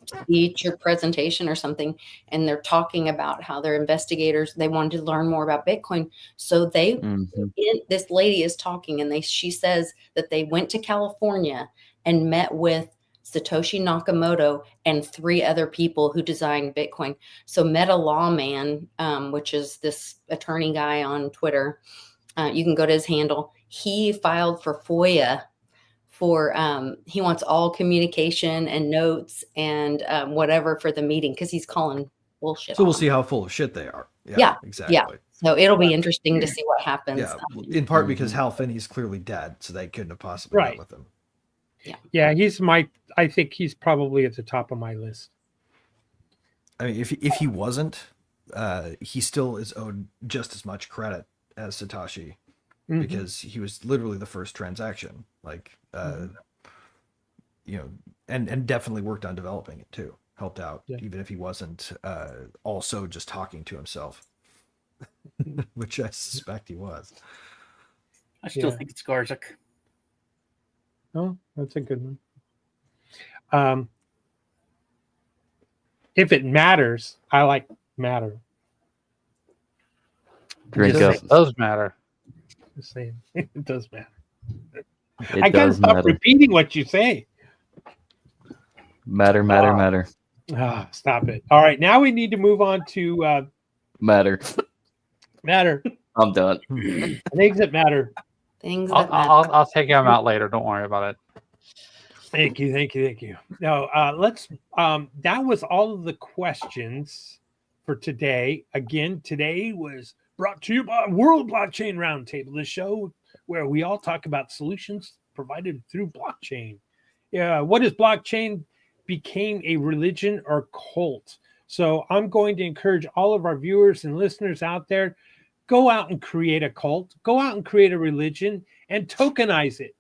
speech or presentation or something, and they're talking about how their investigators, they wanted to learn more about Bitcoin. So this lady is talking, and she says that they went to California and met with Satoshi Nakamoto and 3 other people who designed Bitcoin. So Meta Lawman, which is this attorney guy on Twitter, you can go to his handle. He filed for FOIA for he wants all communication and notes and whatever for the meeting, because he's calling bullshit. So we'll see how full of shit they are. Yeah, exactly. Yeah. So it'll be interesting to see what happens. Yeah, in part because Hal Finney's clearly dead, so they couldn't have possibly met with him. Yeah, I think he's probably at the top of my list. I mean, if he wasn't, he still is owed just as much credit as Satoshi. Because he was literally the first transaction, and definitely worked on developing it too. Helped out, even if he wasn't also just talking to himself, which I suspect he was. I still think it's Garzik. Oh, that's a good one. If it matters, I like matter. Drink up. It does matter. Saying it does matter. I can't stop repeating what you say. Matter. Stop it. All right, now we need to move on to matter. I'm done. Things that matter. Things that matter. I'll take him out later. Don't worry about it. Thank you. Now let's. That was all of the questions for today. Again, today was brought to you by World Blockchain Roundtable, the show where we all talk about solutions provided through blockchain. What is blockchain? Became a religion or cult. So I'm going to encourage all of our viewers and listeners out there, go out and create a cult, go out and create a religion, and tokenize it.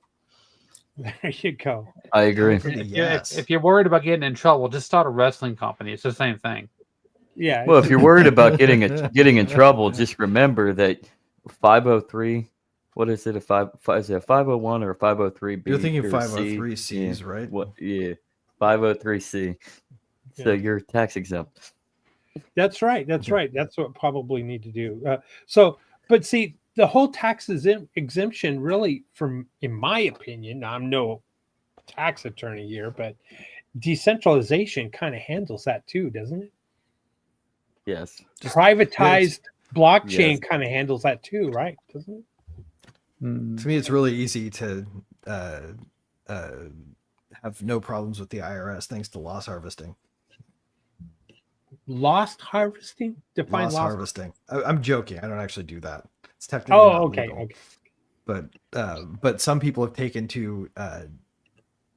There you go. I agree. If you're worried about getting in trouble, just start a wrestling company. It's the same thing. Yeah. Well, if you're worried about getting in trouble, just remember that 503. What is it? Is it a 501 or a 503B? You're thinking 503Cs, right? What? Yeah, 503C. So you're tax exempt. That's right. That's what probably need to do. But see, the whole tax exemption really, in my opinion, I'm no tax attorney here, but decentralization kind of handles that too, doesn't it? Yes. Privatized blockchain kind of handles that too, right? Doesn't it? To me, it's really easy to have no problems with the IRS thanks to loss harvesting. Lost harvesting? Define Loss lost harvesting. I'm joking. I don't actually do that. It's technically not okay. legal. Okay. But some people have taken to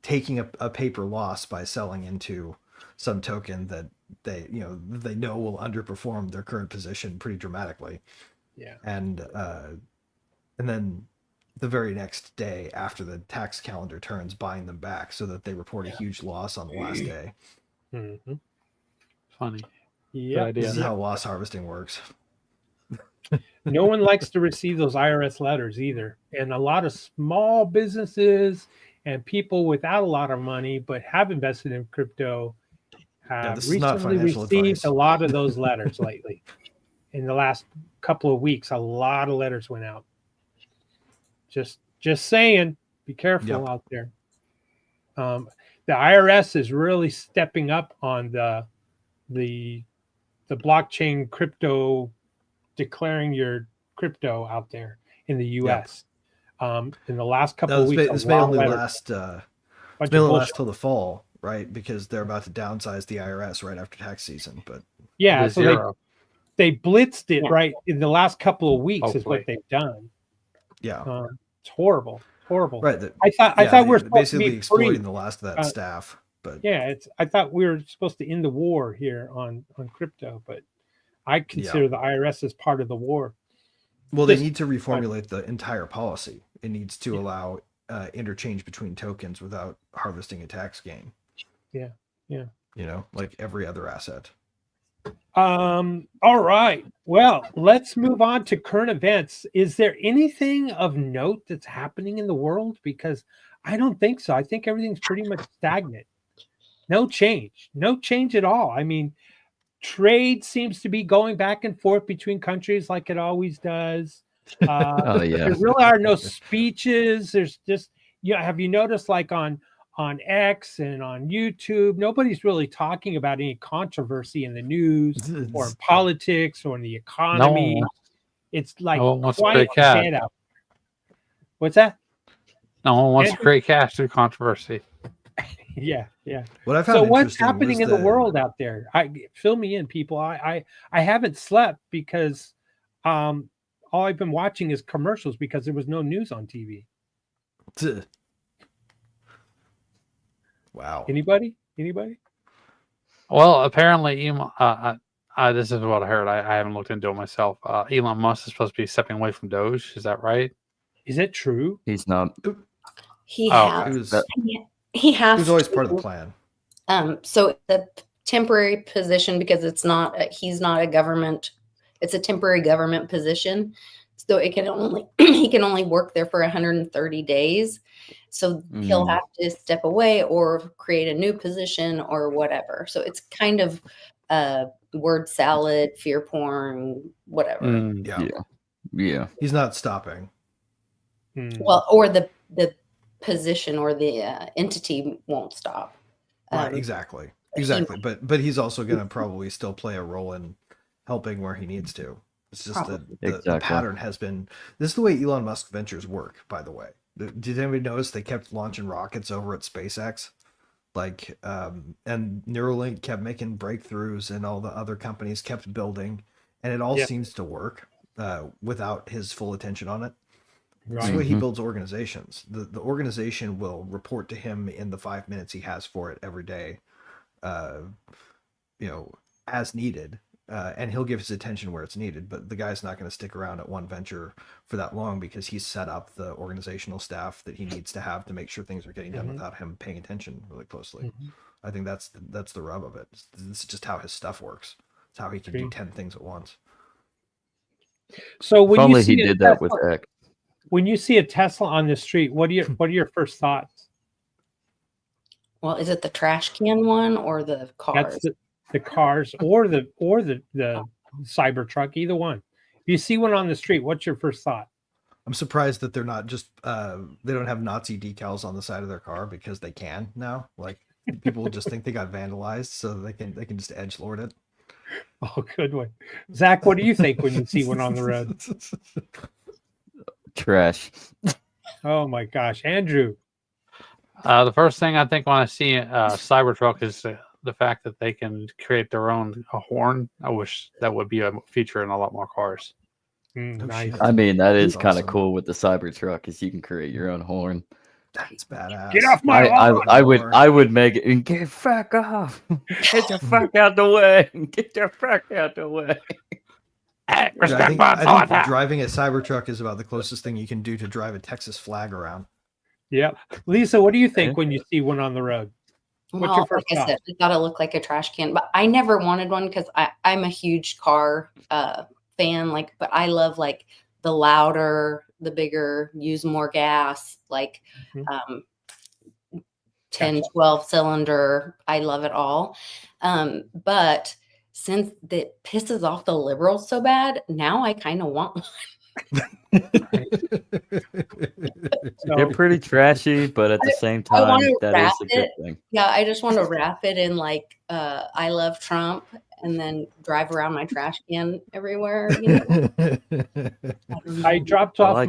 taking a paper loss by selling into some token that they know will underperform their current position pretty dramatically. Yeah. And then the very next day after the tax calendar turns, buying them back so that they report a huge loss on the last day. Mm-hmm. Funny. Yeah. This is how loss harvesting works. No one likes to receive those IRS letters either. And a lot of small businesses and people without a lot of money but have invested in crypto have this is not recently financial received advice. a lot of those letters lately. In the last couple of weeks, a lot of letters went out. Just saying, be careful out there. The IRS is really stepping up on the blockchain crypto, declaring your crypto out there in the U.S. In the last couple of weeks, this may only last till the fall, right? Because they're about to downsize the IRS right after tax season. But yeah, so they blitzed it right in the last couple of weeks. Hopefully. Is what they've done. Yeah, it's horrible. Right. I thought we were basically exploiting the last of that staff. But yeah, I thought we were supposed to end the war here on crypto, but I consider the IRS as part of the war. Well, they need to reformulate the entire policy. It needs to allow interchange between tokens without harvesting a tax gain. Yeah. Like every other asset. All right. Well, let's move on to current events. Is there anything of note that's happening in the world? Because I don't think so. I think everything's pretty much stagnant. No change at all. I mean, trade seems to be going back and forth between countries like it always does. There really are no speeches. There's just, have you noticed like on X and on YouTube, nobody's really talking about any controversy in the news or in politics or in the economy. It's like quiet head out. What's that? No one wants to create cash through controversy. Yeah. What I found what's happening in the world out there? Fill me in, people. I haven't slept because all I've been watching is commercials because there was no news on TV. Wow. Anybody? Well, apparently, this is what I heard. I haven't looked into it myself. Elon Musk is supposed to be stepping away from Doge. Is that right? Is it true? He's not. He has always part of the plan. So the temporary position, because he's not a government. It's a temporary government position, so it can only he can only work there for 130 days. So he'll have to step away or create a new position or whatever. So it's kind of word salad, fear porn, whatever. Yeah. He's not stopping. Well, or the position or the entity won't stop. Right. Exactly. But he's also going to probably still play a role in helping where he needs to. It's just the pattern has been. This is the way Elon Musk ventures work, by the way. Did anybody notice they kept launching rockets over at SpaceX? And Neuralink kept making breakthroughs and all the other companies kept building, and it all seems to work without his full attention on it. Right. That's the way he builds organizations. The organization will report to him in the 5 minutes he has for it every day, as needed. And he'll give his attention where it's needed, but the guy's not going to stick around at one venture for that long because he's set up the organizational staff that he needs to have to make sure things are getting done without him paying attention really closely. I think that's the rub of it. This is just how his stuff works. It's how he can do 10 things at once. So when you see he did that with X. When you see a Tesla on the street, what are your first thoughts? Well, is it the trash can one or the cars? That's the cars or the Cybertruck, either one. If you see one on the street, what's your first thought? I'm surprised that they're not just they don't have Nazi decals on the side of their car because they can now. Like people just think they got vandalized, so they can just edgelord it. Oh, good one. Zach, what do you think when you see one on the road? Trash. Oh my gosh, Andrew. The first thing I think when I see a Cybertruck is the fact that they can create their own horn. I wish that would be a feature in a lot more cars. Nice. I mean, that is That's kind of awesome. cool with the Cybertruck, is you can create your own horn. That's badass. Get off my lawn! I would make it and get fuck off. Get the fuck out the way. Get the fuck out the way. I think driving a Cybertruck is about the closest thing you can do to drive a Texas flag around. Yep. Lisa, what do you think when you see one on the road? What's your first like I said, I thought it looked like a trash can, but I never wanted one because I'm a huge car fan. Like, but I love like the louder, the bigger, use more gas, like 10, 12 cylinder. I love it all. But since that pisses off the liberals so bad, now I kind of want one. They're pretty trashy, but at the same time, that is a good thing. Yeah, I just want to wrap it in like I love Trump and then drive around my trash can everywhere. You know? I dropped off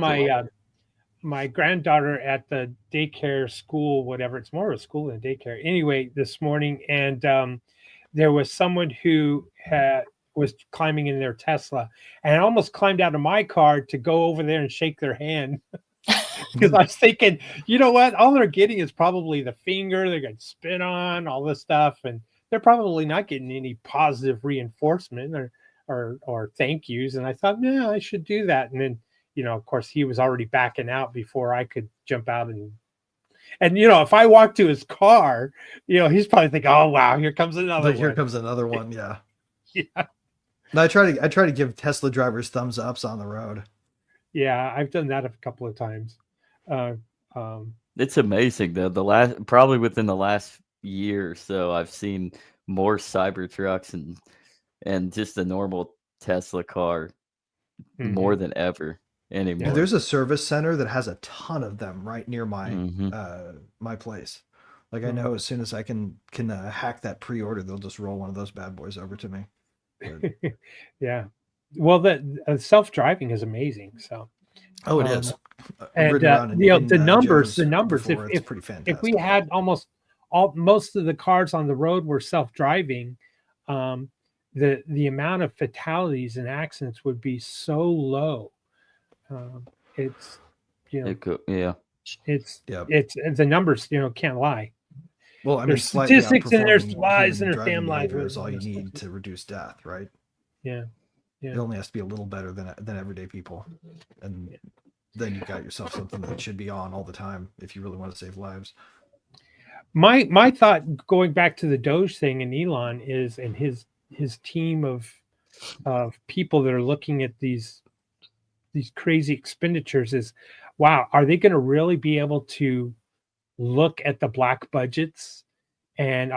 my granddaughter at the daycare school, whatever. It's more of a school than a daycare. Anyway, this morning, and there was someone who was climbing in their Tesla and almost climbed out of my car to go over there and shake their hand. Because I was thinking, you know what? All they're getting is probably the finger. They're going to spit on all this stuff, and they're probably not getting any positive reinforcement or thank yous. And I thought, no, I should do that. And then, you know, of course, he was already backing out before I could jump out and you know, if I walk to his car, you know, he's probably thinking, "Oh wow, here comes another one." Here comes another one. Yeah. Yeah. No, I try to give Tesla drivers thumbs ups on the road. Yeah, I've done that a couple of times. It's amazing though. Probably within the last year or so, I've seen more Cybertrucks and just a normal Tesla car more than ever anymore. And there's a service center that has a ton of them right near my my place. Like I know as soon as I can hack that pre-order, they'll just roll one of those bad boys over to me. Yeah. Well, the self-driving is amazing. So. Oh, it is. And the numbers. It's pretty fantastic. If we had most of the cars on the road were self-driving, the amount of fatalities and accidents would be so low. It's, you know, it's the numbers, you know, can't lie. Well, I mean, there's statistics and there's lies and there's damn lies. Is all you need to reduce death, right? Yeah. It only has to be a little better than everyday people, and then you got yourself something that should be on all the time if you really want to save lives. My thought, going back to the Doge thing and Elon, is, and his team of people that are looking at these crazy expenditures, is, wow, are they going to really be able to look at the black budgets and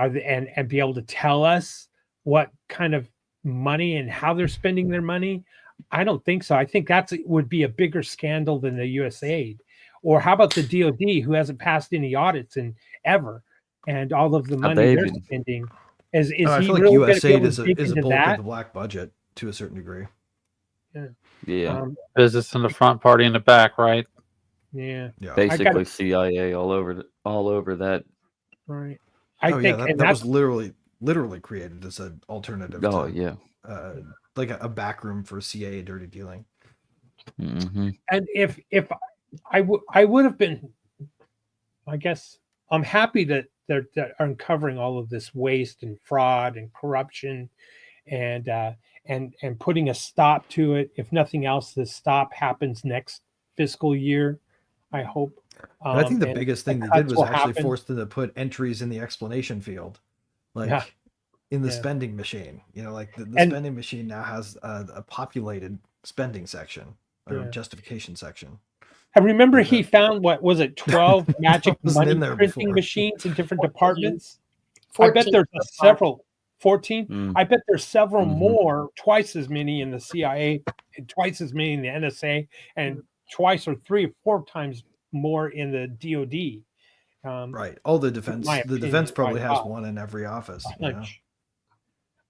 be able to tell us what kind of money and how they're spending their money? I don't think so. I think would be a bigger scandal than the USAID. Or how about the DOD, who hasn't passed any audits in ever, and all of the money they're spending? I feel like USAID is a bulk of the black budget to a certain degree. Yeah. Business in the front, party in the back, right? Yeah. Basically, CIA all over that. Right. That was literally created as an alternative. Like a back room for CIA dirty dealing. Mm-hmm. And if I would have been, I guess I'm happy that they're uncovering all of this waste and fraud and corruption, and putting a stop to it. If nothing else, the stop happens next fiscal year, I hope. I think the biggest thing they did was actually force them to put entries in the explanation field, like in the spending machine. You know, like the spending machine now has a populated spending section or justification section. I remember he found, what was it, 12 magic money printing machines in different departments. 14. I bet there's several. 14. I bet there's several more, twice as many in the CIA, and twice as many in the NSA, and twice or 3 or 4 times more in the DOD. Right. All the defense. The defense probably has one in every office. You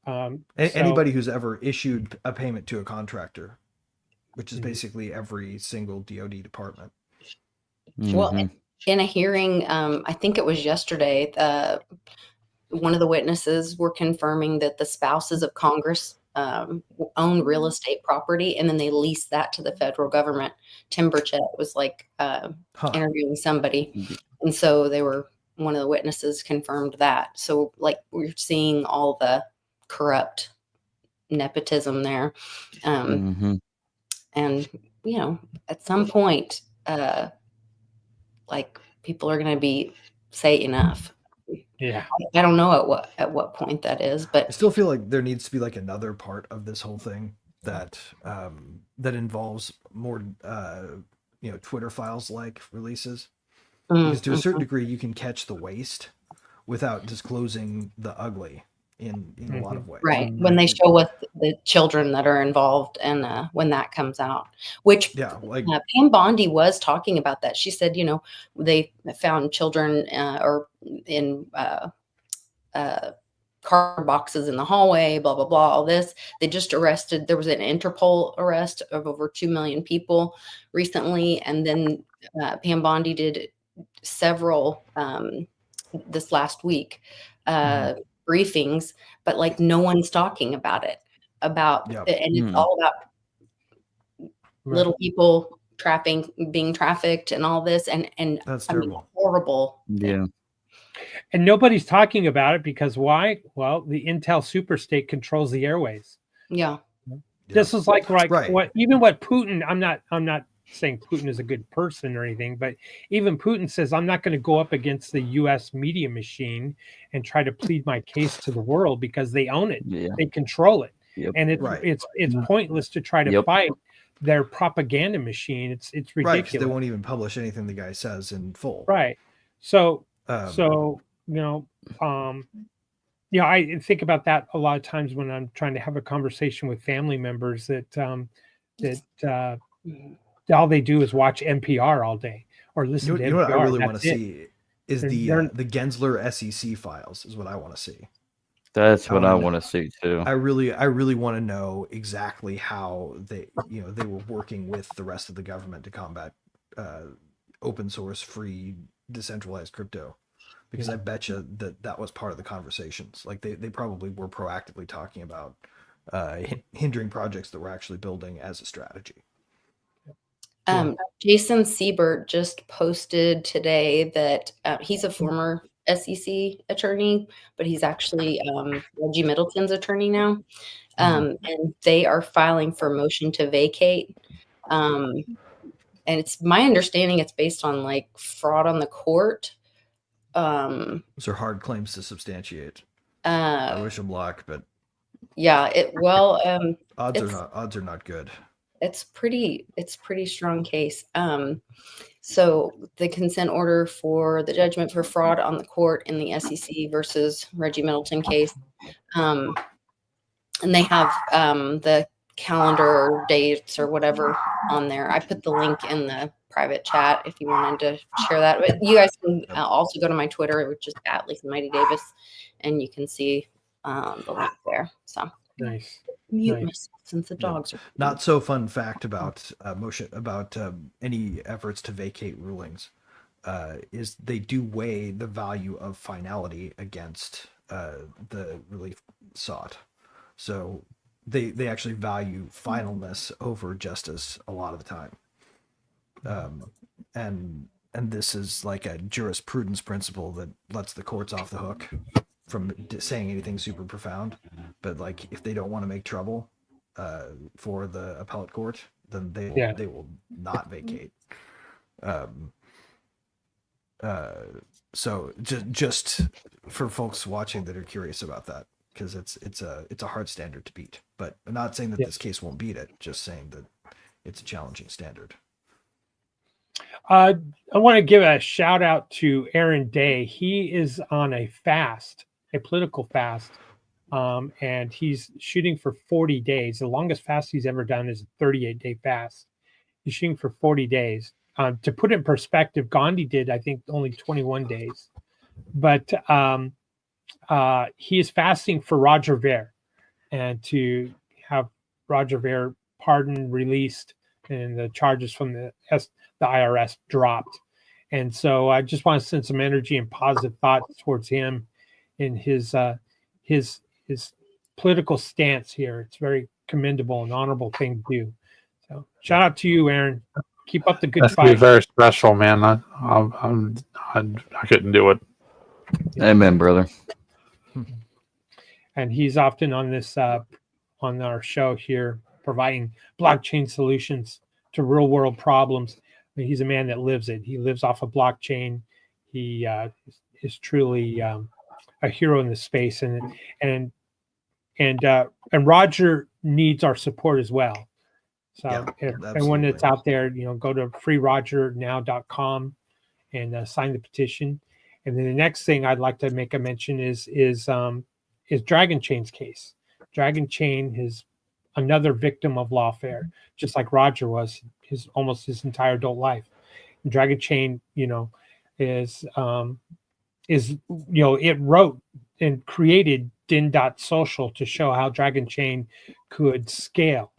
Anybody who's ever issued a payment to a contractor, which is basically every single DoD department. Well, in a hearing, I think it was yesterday, one of the witnesses were confirming that the spouses of Congress own real estate property, and then they leased that to the federal government. Timberchet was like interviewing somebody, and so one of the witnesses confirmed that. So like we're seeing all the corrupt nepotism there. And at some point, like people are going to say enough. Yeah. I don't know at what point that is, but I still feel like there needs to be like another part of this whole thing that that involves more Twitter files like releases. Because to a certain degree you can catch the waste without disclosing the ugly in a lot of ways. Right. When they show what the children that are involved and when that comes out, which Pam Bondi was talking about that. She said, they found children or in card boxes in the hallway, blah, blah, blah, all this. They just arrested, there was an Interpol arrest of over 2 million people recently. And then Pam Bondi did several this last week briefings, but like no one's talking about it, and it's all about little people being trafficked and all this. And that's terrible. Horrible. Yeah. And nobody's talking about it because why? Well, the Intel superstate controls the airways. Yeah. This is like what Putin, I'm not saying Putin is a good person or anything, but even Putin says, I'm not going to go up against the US media machine and try to plead my case to the world because they own it. Yeah. They control it. Yep. And it's pointless to try to fight their propaganda machine. It's ridiculous. Right, they won't even publish anything the guy says in full. Right. So I think about that a lot of times when I'm trying to have a conversation with family members that all they do is watch NPR all day or listen to NPR. You know what I really want to see is the Gensler SEC files is what I want to see. That's what I want to see too. I really want to know exactly how they were working with the rest of the government to combat open source, free, decentralized crypto. Because I bet you that was part of the conversations. Like they probably were proactively talking about hindering projects that were actually building as a strategy. Jason Siebert just posted today that he's a former SEC attorney, but he's actually Reggie Middleton's attorney now. And they are filing for a motion to vacate. And it's my understanding it's based on like fraud on the court. Those are hard claims to substantiate. I wish them luck, but odds are not good. It's pretty strong case. So the consent order for the judgment for fraud on the court in the SEC versus Reggie Middleton case, and they have the calendar dates or whatever on there. I put the link in the private chat if you wanted to share that. But you guys can also go to my Twitter, which is @LisaMightyDavis, and you can see the link there. So nice. Mute myself since the dogs are not so fun fact about any efforts to vacate rulings is they do weigh the value of finality against the relief sought. So they actually value finalness over justice a lot of the time. And this is like a jurisprudence principle that lets the courts off the hook from saying anything super profound. But like if they don't want to make trouble for the appellate court, then they will not vacate. So just for folks watching that are curious about that, because it's a hard standard to beat. But I'm not saying that this case won't beat it, just saying that it's a challenging standard. I want to give a shout out to Aaron Day. He is on a political fast, and he's shooting for 40 days. The longest fast he's ever done is a 38-day fast. He's shooting for 40 days. To put it in perspective, Gandhi did, I think, only 21 days. But he is fasting for Roger Ver. and to have Roger Ver pardoned, released, and the charges from the IRS dropped. And so I just want to send some energy and positive thoughts towards him in his political stance here. It's very commendable and honorable thing to do. So shout out to you, Aaron. Keep up the good fight. That's very special, man. I couldn't do it. Amen, brother. And he's often on this on our show here, providing blockchain solutions to real world problems. I mean, he's a man that lives it. He lives off a blockchain. He is truly a hero in the space, and Roger needs our support as well. So if anyone that's out there, go to freerogernow.com and sign the petition. And then the next thing I'd like to make a mention is Dragon Chain's case. Dragon Chain is another victim of lawfare, just like Roger was almost his entire adult life. And Dragon Chain, is it wrote and created din.social to show how Dragon Chain could scale.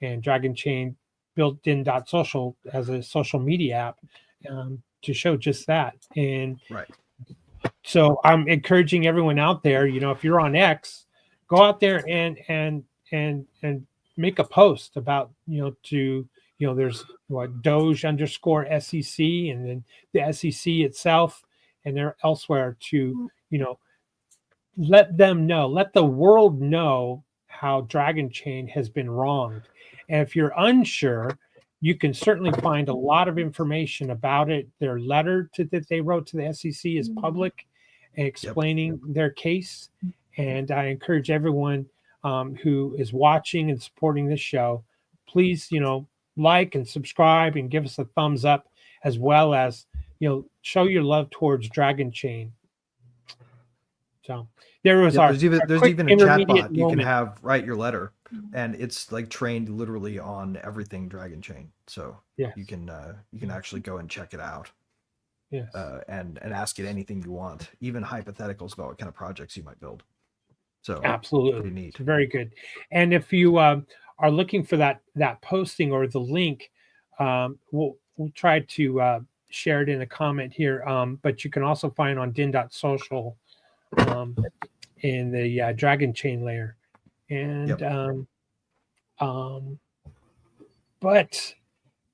And Dragon Chain built din.social as a social media app to show just that. And so I'm encouraging everyone out there, if you're on X, go out there and make a post about, there's Doge_SEC and then the SEC itself, and they're elsewhere to, let the world know how Dragon Chain has been wronged. And if you're unsure, you can certainly find a lot of information about it. Their letter that they wrote to the SEC is public, explaining their case. And I encourage everyone who is watching and supporting this show, please, like and subscribe and give us a thumbs up, as well as, show your love towards Dragon Chain. So there was there's even a chat bot you can have write your letter, and it's like trained literally on everything Dragon Chain. So you can actually go and check it out. Yes. And ask it anything you want, even hypotheticals about what kind of projects you might build. So absolutely neat. Very good. And if you are looking for that posting or the link, we'll try to share it in a comment here. But you can also find on din.social in the Dragon Chain layer. And but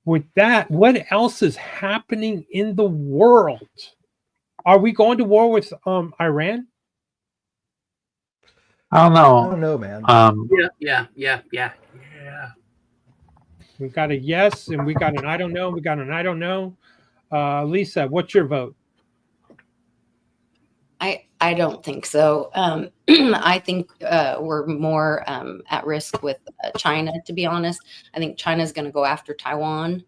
with that, what else is happening in the world? Are we going to war with Iran? I don't know. I don't know, man. Yeah. We got a yes, and we got an I don't know. We got an I don't know. Lisa, what's your vote? I don't think so. I think we're more at risk with China, to be honest. I think China's going to go after Taiwan.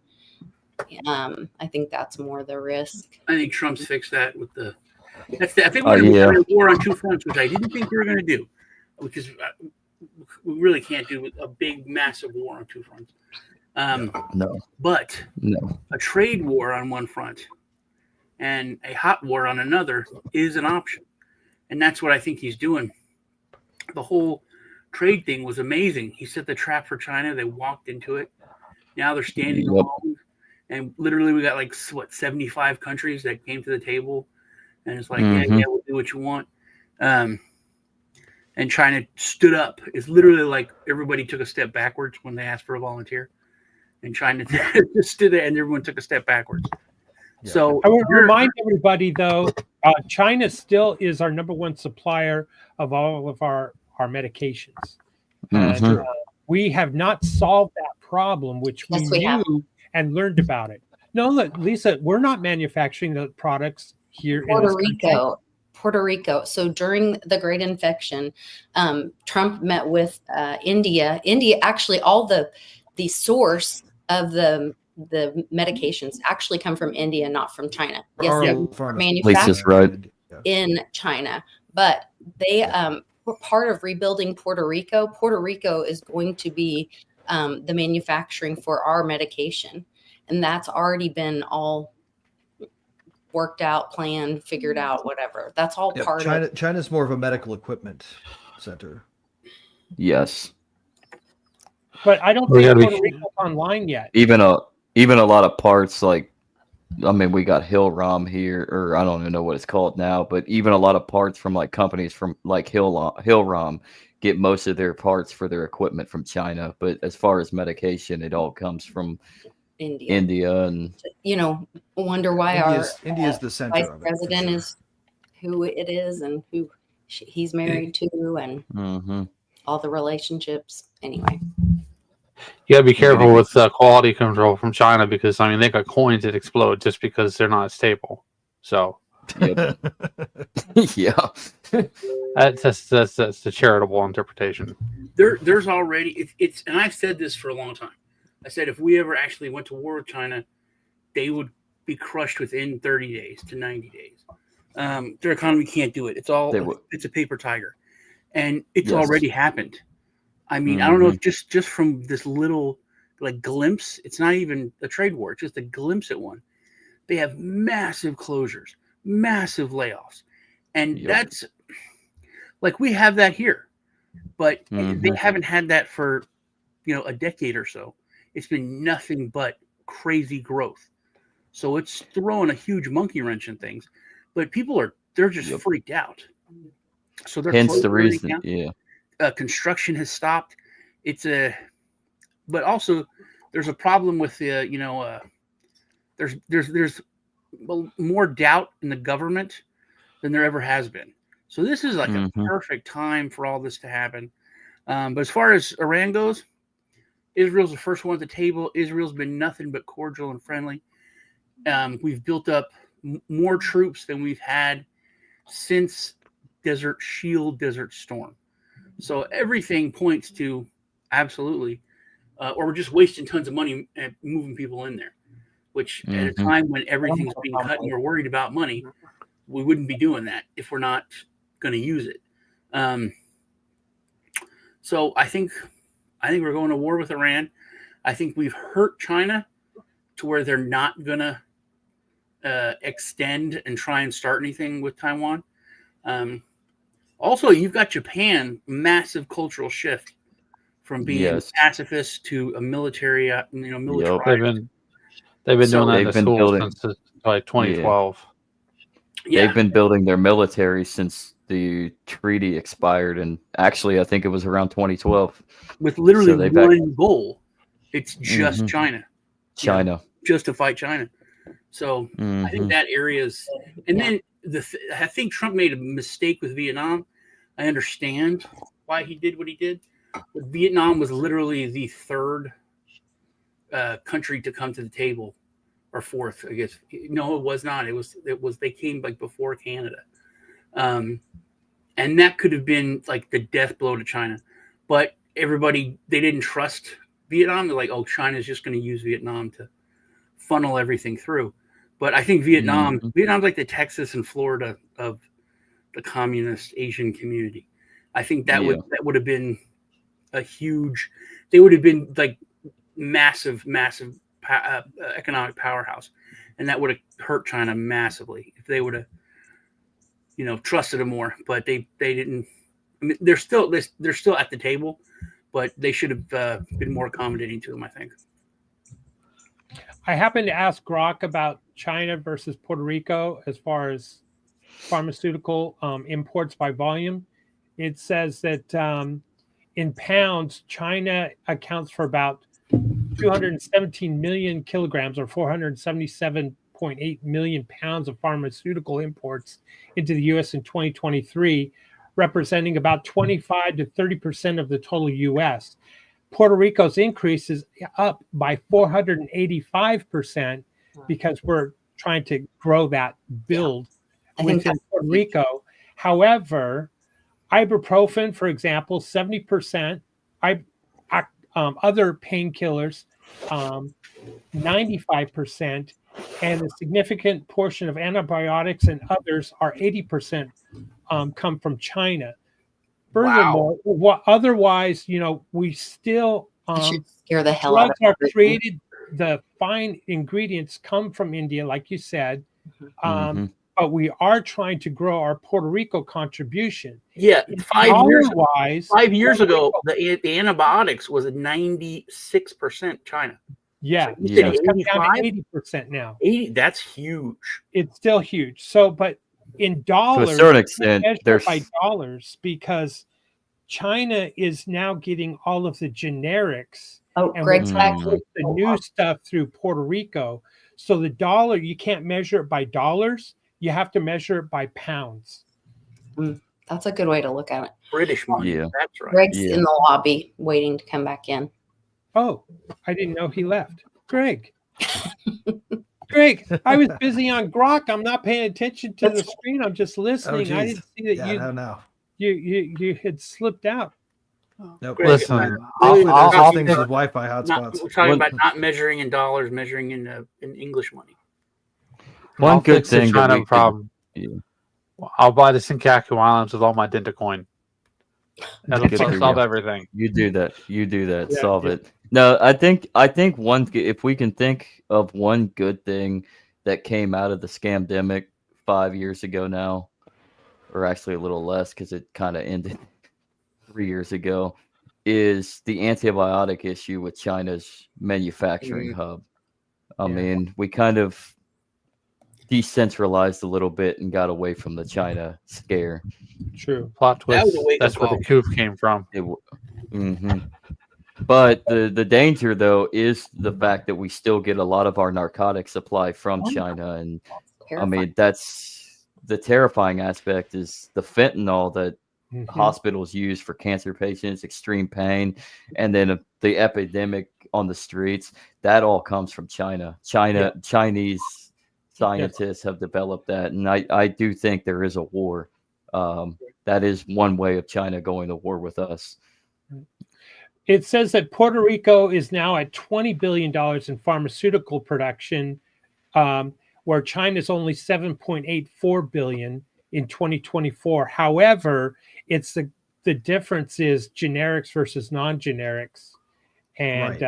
I think that's more the risk. I think Trump's fixed that with the. I think we're going to be a war on two fronts, which I didn't think we were going to do, because we really can't do a big, massive war on two fronts. No. But a trade war on one front and a hot war on another is an option. And that's what I think he's doing. The whole trade thing was amazing. He set the trap for China. They walked into it. Now they're standing alone. And literally we got 75 countries that came to the table. And it's like, yeah, we'll do what you want. And China stood up. It's literally like everybody took a step backwards when they asked for a volunteer. And China just stood there and everyone took a step backwards. Yeah. So I want to remind everybody, though, China still is our number one supplier of all of our medications. And we have not solved that problem, which we knew and learned about it. No, look, Lisa, we're not manufacturing the products here in Puerto Rico. So during the Great Infection, Trump met with India. India, actually, all the source of the medications actually come from India, not from China. Yes, they're manufactured in China, but they were part of rebuilding Puerto Rico. Puerto Rico is going to be the manufacturing for our medication, and that's already been all worked out, planned, figured out, whatever. That's all part of China's more of a medical equipment center. Yes. But I don't think Puerto Rico's online yet. Even a lot of parts like, I mean, we got Hill Rom here, or I don't even know what it's called now, but even a lot of parts from like companies from like Hill Rom get most of their parts for their equipment from China. But as far as medication, it all comes from India, and wonder why India's the center vice of it, president is who it is and who he's married to, and all the relationships. Anyway, you gotta be careful with quality control from China, because I mean they got coins that explode just because they're not stable. So yep. Yeah, that's the charitable interpretation. There's already it's and I've said this for a long time. I said if we ever actually went to war with China, they would be crushed within 30 days to 90 days. Their economy can't do it. It's a paper tiger, and it's already happened. I mean, I don't know if just from this little like glimpse, it's not even a trade war, it's just a glimpse at one. They have massive closures, massive layoffs. And that's like we have that here. But they haven't had that for a decade or so. It's been nothing but crazy growth. So it's throwing a huge monkey wrench in things. But they're just freaked out. So they're hence the reason, construction has stopped. But also there's a problem with there's more doubt in the government than there ever has been. So this is like a perfect time for all this to happen. But as far as Iran goes, Israel's the first one at the table. Israel's been nothing but cordial and friendly. We've built up more troops than we've had since Desert Storm. So everything points to absolutely, or we're just wasting tons of money at moving people in there, which at a time when everything's being cut and we're worried about money, we wouldn't be doing that if we're not going to use it. So I think we're going to war with Iran. I think we've hurt China to where they're not going to extend and try and start anything with Taiwan. Also, you've got Japan, massive cultural shift from being pacifist to a military, military. They've been doing that in the school since like 2012. They've been building their military since the treaty expired, and actually, I think it was around 2012. With literally one goal, it's just China, just to fight China. So I think that area is, and then I think Trump made a mistake with Vietnam. I understand why he did what he did. But Vietnam was literally the third country to come to the table, or fourth, I guess. No, it was not. It was. They came like before Canada, and that could have been like the death blow to China. But they didn't trust Vietnam. They're like, oh, China's just going to use Vietnam to funnel everything through. But I think Vietnam's like the Texas and Florida of the communist Asian community. I think that would have been a huge. They would have been like massive economic powerhouse, and that would have hurt China massively if they would have, trusted them more. But they didn't. I mean, they're still at the table, but they should have been more accommodating to them, I think. I happened to ask Grok about China versus Puerto Rico as far as pharmaceutical imports by volume. It says that in pounds, China accounts for about 217 million kilograms or 477.8 million pounds of pharmaceutical imports into the U.S. in 2023, representing about 25 to 30% of the total U.S. Puerto Rico's increase is up by 485% because we're trying to grow that build within Puerto Rico. However, ibuprofen, for example, 70%, other painkillers, 95%, and a significant portion of antibiotics and others are 80% come from China. Furthermore, otherwise, we still scare the hell out of drugs are created. The fine ingredients come from India, like you said. but we are trying to grow our Puerto Rico contribution. Yeah, 5 years wise, 5 years ago, the antibiotics was 96% China. Yeah, So you said it's come down 85? to 80% now. 80, that's huge. It's still huge. So, but in dollars, to a certain extent, measure there's by dollars because China is now getting all of the generics. Oh, and Greg's we're back. trying to push the new stuff through Puerto Rico. So the dollar, you can't measure it by dollars. You have to measure it by pounds. That's a good way to look at it. British money. Yeah. That's right. Greg's in the lobby waiting to come back in. Oh, I didn't know he left. Greg. Greg, I was busy on Grok. I'm not paying attention to the screen. I'm just listening. I didn't see that you had slipped out. Nope. Greg, Listen, I'll things with Wi-Fi hotspots. We're talking about not measuring in dollars, measuring in English money. one good fix the thing that China we could- problem. yeah. I'll buy the Senkaku Islands with all my Dentacoin. That'll Good for you. solve everything. You do that. Yeah, Solve it. No, I think one. If we can think of one good thing that came out of the scamdemic 5 years ago now, or actually a little less because it kind of ended 3 years ago, is the antibiotic issue with China's manufacturing hub. I mean, we kind of decentralized a little bit and got away from the China scare. True. Plot That twist. was a wake-up That's where call. the coup came from. But the danger, though, is the fact that we still get a lot of our narcotic supply from China. And I mean, that's the terrifying aspect is the fentanyl that hospitals use for cancer patients, extreme pain, and then the epidemic on the streets. That all comes from China. Chinese scientists have developed that. And I do think there is a war. That is one way of China going to war with us. It says that Puerto Rico is now at $20 billion in pharmaceutical production, where China's only $7.84 billion in 2024. However, it's the difference is generics versus non-generics. And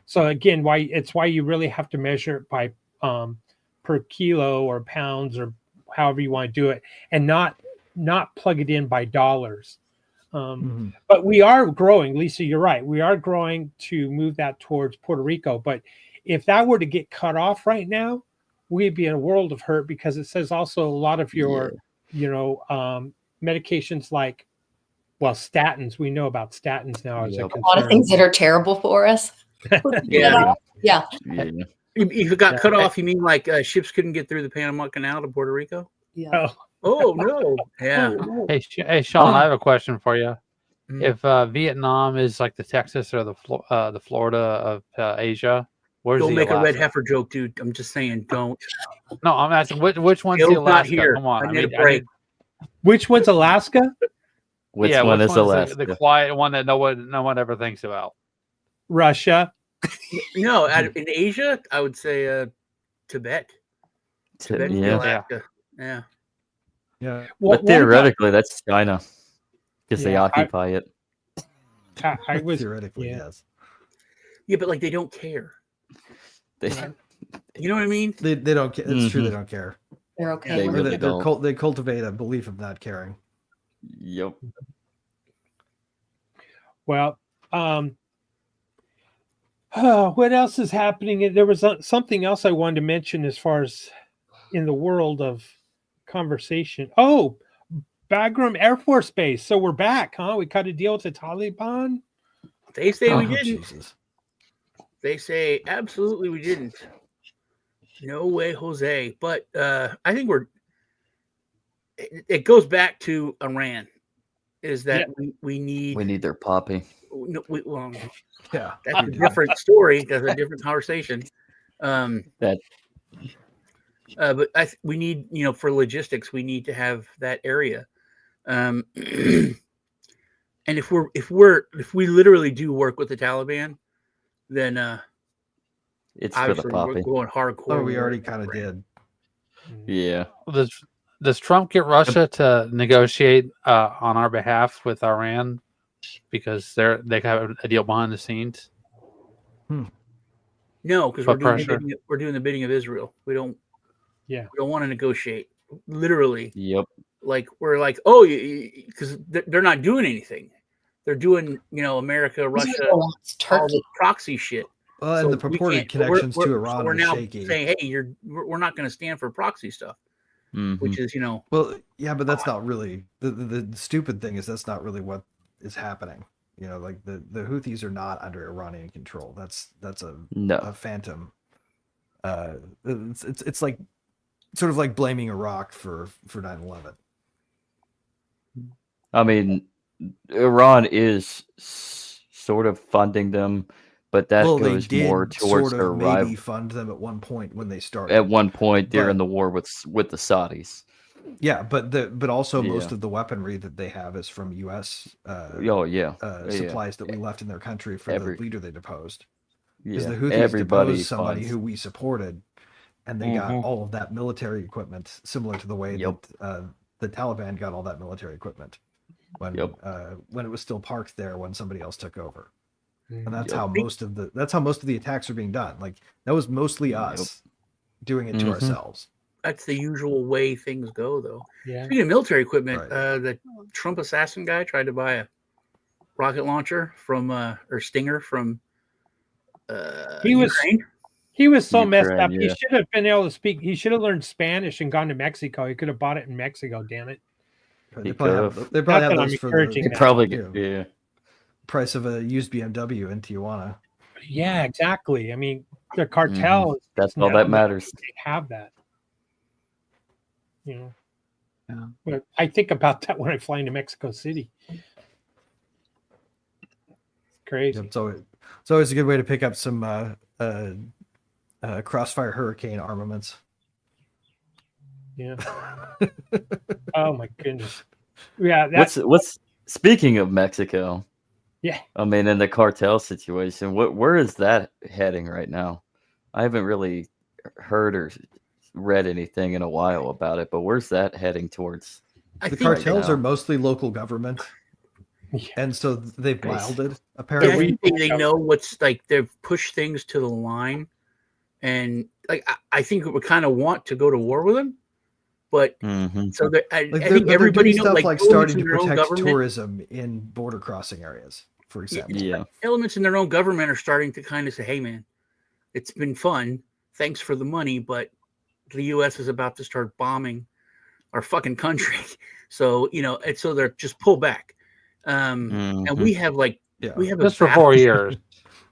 so again, why you really have to measure it by per kilo or pounds or however you want to do it, and not plug it in by dollars. But we are growing, Lisa, you're right. We are growing to move that towards Puerto Rico. But if that were to get cut off right now, we'd be in a world of hurt because it says also a lot of your, medications like, statins. We know about statins now as a concern. A lot of things that are terrible for us. Yeah. Yeah. If it got cut off, you mean like ships couldn't get through the Panama Canal to Puerto Rico? Yeah. Oh no. Yeah. Hey, Sean, I have a question for you. If Vietnam is like the Texas or the Florida of Asia, where's don't the make Alaska? a red heifer joke, dude. I'm just saying, don't. No, I'm asking which one's the Bill's not Alaska? here. Come on, I need a break. Which one's Alaska? Which one is one's Alaska? the quiet one that no one ever thinks about. Russia. No, in Asia, I would say Tibet. Tibet, Alaska. Yeah. But theoretically, that's China because they occupy it. I was theoretically, yes. Yeah, but like they don't care. You know what I mean? They don't care. It's true. They don't care. They're okay. They really don't. They cultivate a belief of not caring. Yep. Well, what else is happening? There was something else I wanted to mention as far as in the world of conversation. Oh, Bagram Air Force Base. So we're back, huh? We cut a deal with the Taliban. They say we didn't. Jesus. They say absolutely we didn't. No way, Jose. But I think it goes back to Iran. Is that we need their poppy. Yeah, that's a different story. That's a different conversation. But we need, for logistics, we need to have that area. And if we literally do work with the Taliban, then it's for the poppy. We're going hardcore. Oh, we already kind of did. Yeah. Does Trump get Russia to negotiate on our behalf with Iran because they have a deal behind the scenes? No, because we're doing the bidding of Israel. We don't. Yeah. We don't want to negotiate. literally. Yep. Like we're like, oh, because they're not doing anything. They're doing, America, Russia, all the proxy shit. Well, and the purported connections to Iran so we're are now shaky. saying, hey, we're not going to stand for proxy stuff, which is, Well, yeah, but that's not really the stupid thing is that's not really what is happening. Like the Houthis are not under Iranian control. That's a phantom. It's like sort of like blaming Iraq for 9/11. I mean, Iran is sort of funding them, but that goes more towards their rival. Maybe fund them at one point when they started. At one point, they're in the war with the Saudis. Yeah, but also most of the weaponry that they have is from U.S. Supplies that we left in their country for the leader they deposed. Because the Houthis deposed somebody who we supported, and they got all of that military equipment, similar to the way that the Taliban got all that military equipment when it was still parked there when somebody else took over. And that's how most of the attacks are being done. Like that was mostly us doing it to ourselves. That's the usual way things go, though. Yeah. Speaking of military equipment, the Trump assassin guy tried to buy a rocket launcher from or Stinger from Ukraine. He was so messed up. Yeah. He should have been able to speak. He should have learned Spanish and gone to Mexico. He could have bought it in Mexico. Damn it! They probably have those for the price of a used BMW in Tijuana. Yeah, exactly. I mean, the cartel. That's all that matters. They have that. But I think about that when I fly into Mexico City. It's crazy. It's always a good way to pick up some Crossfire Hurricane armaments. Yeah. Oh my goodness. Yeah. What's speaking of Mexico? Yeah. I mean, in the cartel situation, where is that heading right now? I haven't really heard or read anything in a while about it, but where's that heading towards? The cartels are mostly local government. Yeah. And so they've wilded. Apparently, they know what's like. They've pushed things to the line, and like I think we kind of want to go to war with them, but so I think everybody knows stuff like starting to protect tourism in border crossing areas, for example. Yeah, elements in their own government are starting to kind of say, "Hey, man, it's been fun. Thanks for the money, but the U.S. is about to start bombing our fucking country, so so they're just pull back." And we have we have just for 4 years.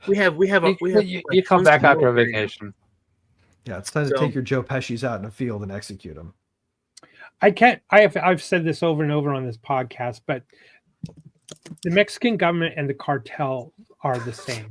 You come back after a vacation. Yeah, it's time to take your Joe Pesci's out in a field and execute them. I've said this over and over on this podcast, but the Mexican government and the cartel are the same.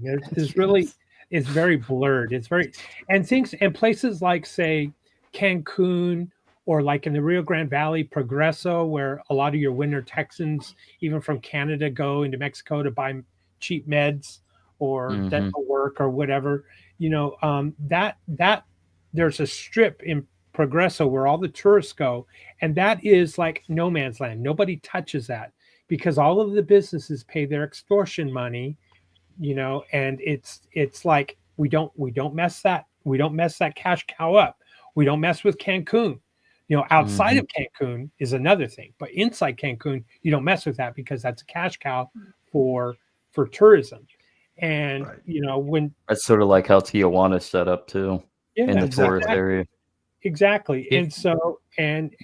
It's very blurred. It's very and places like say Cancun or like in the Rio Grande Valley, Progreso, where a lot of your winter Texans, even from Canada, go into Mexico to buy cheap meds or dental work or whatever. That there's a strip in Progreso where all the tourists go, and that is like no man's land. Nobody touches that because all of the businesses pay their extortion money, and it's like we don't mess that cash cow up. We don't mess with Cancun. Outside of Cancun is another thing, but inside Cancun, you don't mess with that because that's a cash cow for tourism. And when that's sort of like how Tijuana's set up too, in the tourist area. Exactly. And so and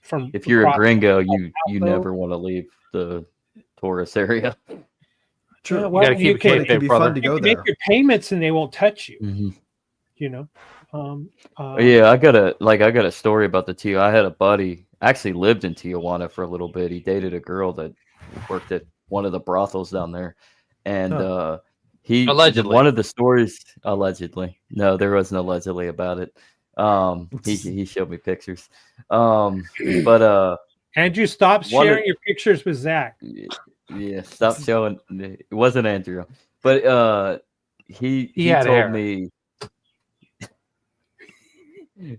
from if you're a gringo, you never want to leave the tourist area. True. Well, you can it can be fun to go there. Make your payments and they won't touch you. Yeah, I got a story about the Tijuana. I had a buddy actually lived in Tijuana for a little bit. He dated a girl that worked at one of the brothels down there, and he allegedly one of the stories allegedly. No, there wasn't allegedly about it. He showed me pictures. But Andrew, stop sharing your pictures with Zach. Yeah, stop showing. It wasn't Andrew, but he told me.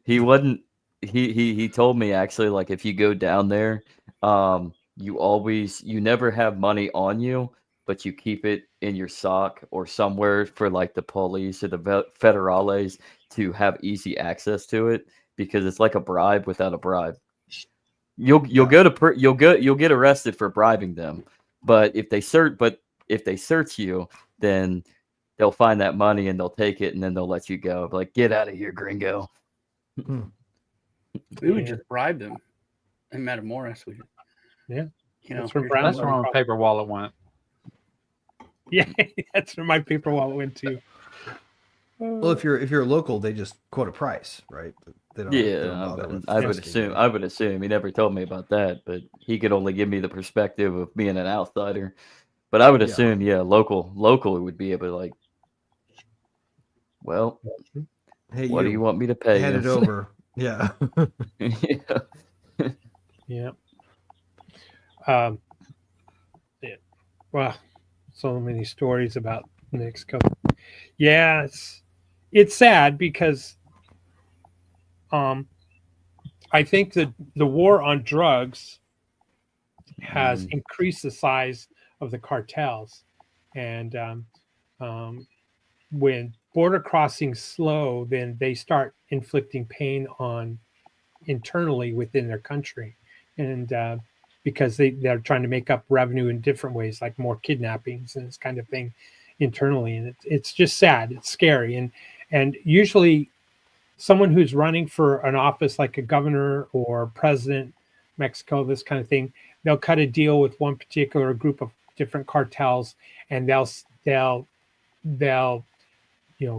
He wasn't. He told me actually, like if you go down there, you never have money on you, but you keep it in your sock or somewhere for like the police or the federales to have easy access to it. because it's like a bribe without a bribe. You'll get arrested for bribing them, but if they search you, then they'll find that money and they'll take it and then they'll let you go. Like, get out of here, gringo. We would just bribe them. And Matamoros, that's where my paper wallet went. Yeah, that's where my paper wallet went too. Well, if you're local, they just quote a price, right? They don't, I would assume. He never told me about that, but he could only give me the perspective of being an outsider. But I would assume, local would be able to, like, well, hey, what do you want me to pay? Hand it over. Yeah. Yeah. Well, so many stories about Mexico. Yeah, it's sad because I think that the war on drugs has increased the size of the cartels, and when border crossings slow, then they start inflicting pain on internally within their country, and because they're trying to make up revenue in different ways, like more kidnappings and this kind of thing internally, and it's just sad. It's scary, and usually someone who's running for an office like a governor or president, Mexico, this kind of thing, they'll cut a deal with one particular group of different cartels, and they'll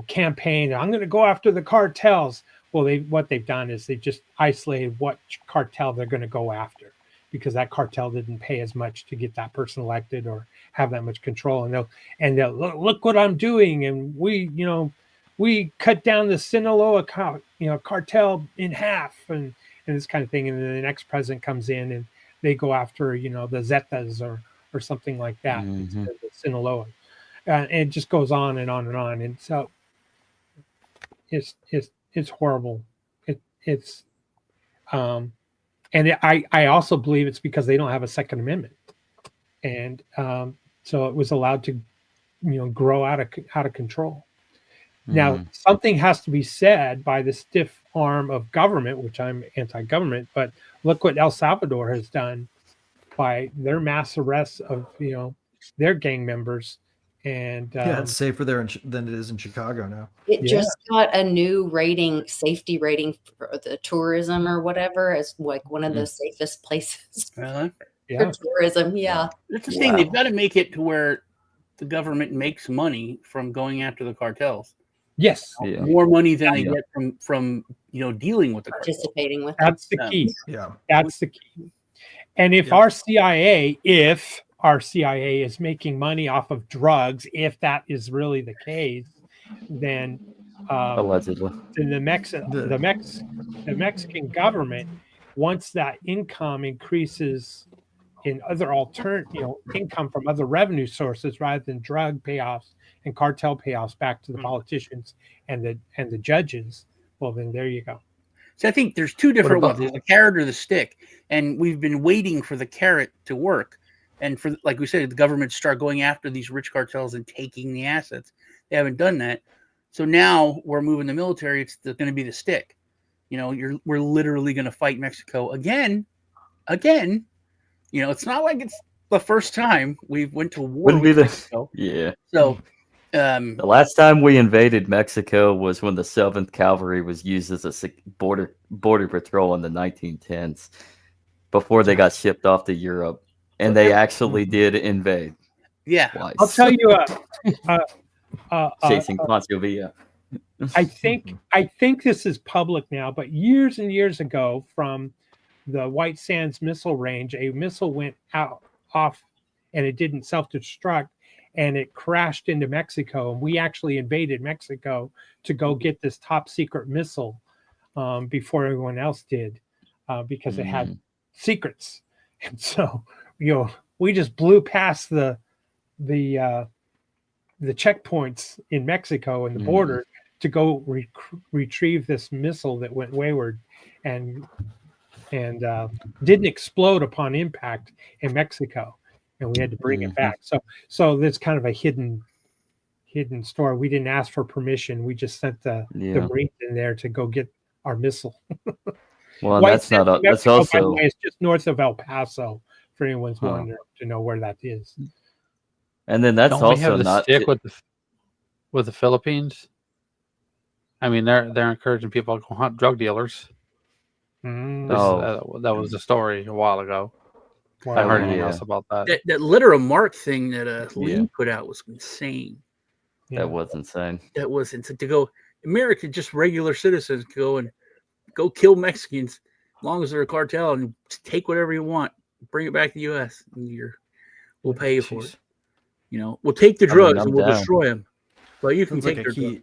campaign. I'm going to go after the cartels. Well, what they've done is they've just isolated what cartel they're going to go after, because that cartel didn't pay as much to get that person elected or have that much control. And they'll look what I'm doing, and we cut down the Sinaloa cartel in half, and this kind of thing. And then the next president comes in and they go after the Zetas or something like that, instead of the Sinaloa. And it just goes on and on and on. And so it's horrible. And I also believe it's because they don't have a Second Amendment, and so it was allowed to grow out of control. Now, something has to be said by the stiff arm of government, which I'm anti-government, but look what El Salvador has done by their mass arrests of their gang members. And it's safer there than it is in Chicago now. It just got a new safety rating for the tourism or whatever, as like one of the safest places for tourism. Yeah, that's the thing. They've got to make it to where the government makes money from going after the cartels. Yes, more money than they get from dealing with the participating with. That's the key. Yeah, that's the key. And if our CIA is making money off of drugs, if that is really the case, then allegedly, then the Mexican government, once that income increases in other income from other revenue sources rather than drug payoffs and cartel payoffs back to the politicians and the judges, well, then there you go. So I think there's two different ones: there's the carrot or the stick, and we've been waiting for the carrot to work. And for, like we said, the government start going after these rich cartels and taking the assets. They haven't done that. So now we're moving the military. It's going to be the stick. We're literally going to fight Mexico again. It's not like it's the first time we went to war with Mexico. Yeah. So the last time we invaded Mexico was when the 7th Cavalry was used as a border patrol in the 1910s, before they got shipped off to Europe. And they actually did invade. Yeah. Twice. I'll tell you chasing Poncio Villa. I think this is public now, but years and years ago, from the White Sands missile range, a missile went off and it didn't self-destruct, and it crashed into Mexico. And we actually invaded Mexico to go get this top secret missile before everyone else did, because it had secrets. And so, we just blew past the checkpoints in Mexico and the border to go retrieve this missile that went wayward and didn't explode upon impact in Mexico, and we had to bring it back. So there's kind of a hidden story. We didn't ask for permission. We just sent the Marines in there to go get our missile. Well, White that's not. Sands, That's Mexico, by the also. way, it's just north of El Paso. For anyone's wondering to know where that is. And then that's Don't we also have the not. stick with the Philippines? I mean, they're encouraging people to go hunt drug dealers. That was the story a while ago. I haven't heard anything else about that. That letter of mark thing that Lee put out was insane. That was insane. That was insane. To go, America, just regular citizens go kill Mexicans as long as they're a cartel and take whatever you want, bring it back to the U.S. and we'll pay you for it. You know, we'll take the drugs and we'll destroy them, but you can take their drugs.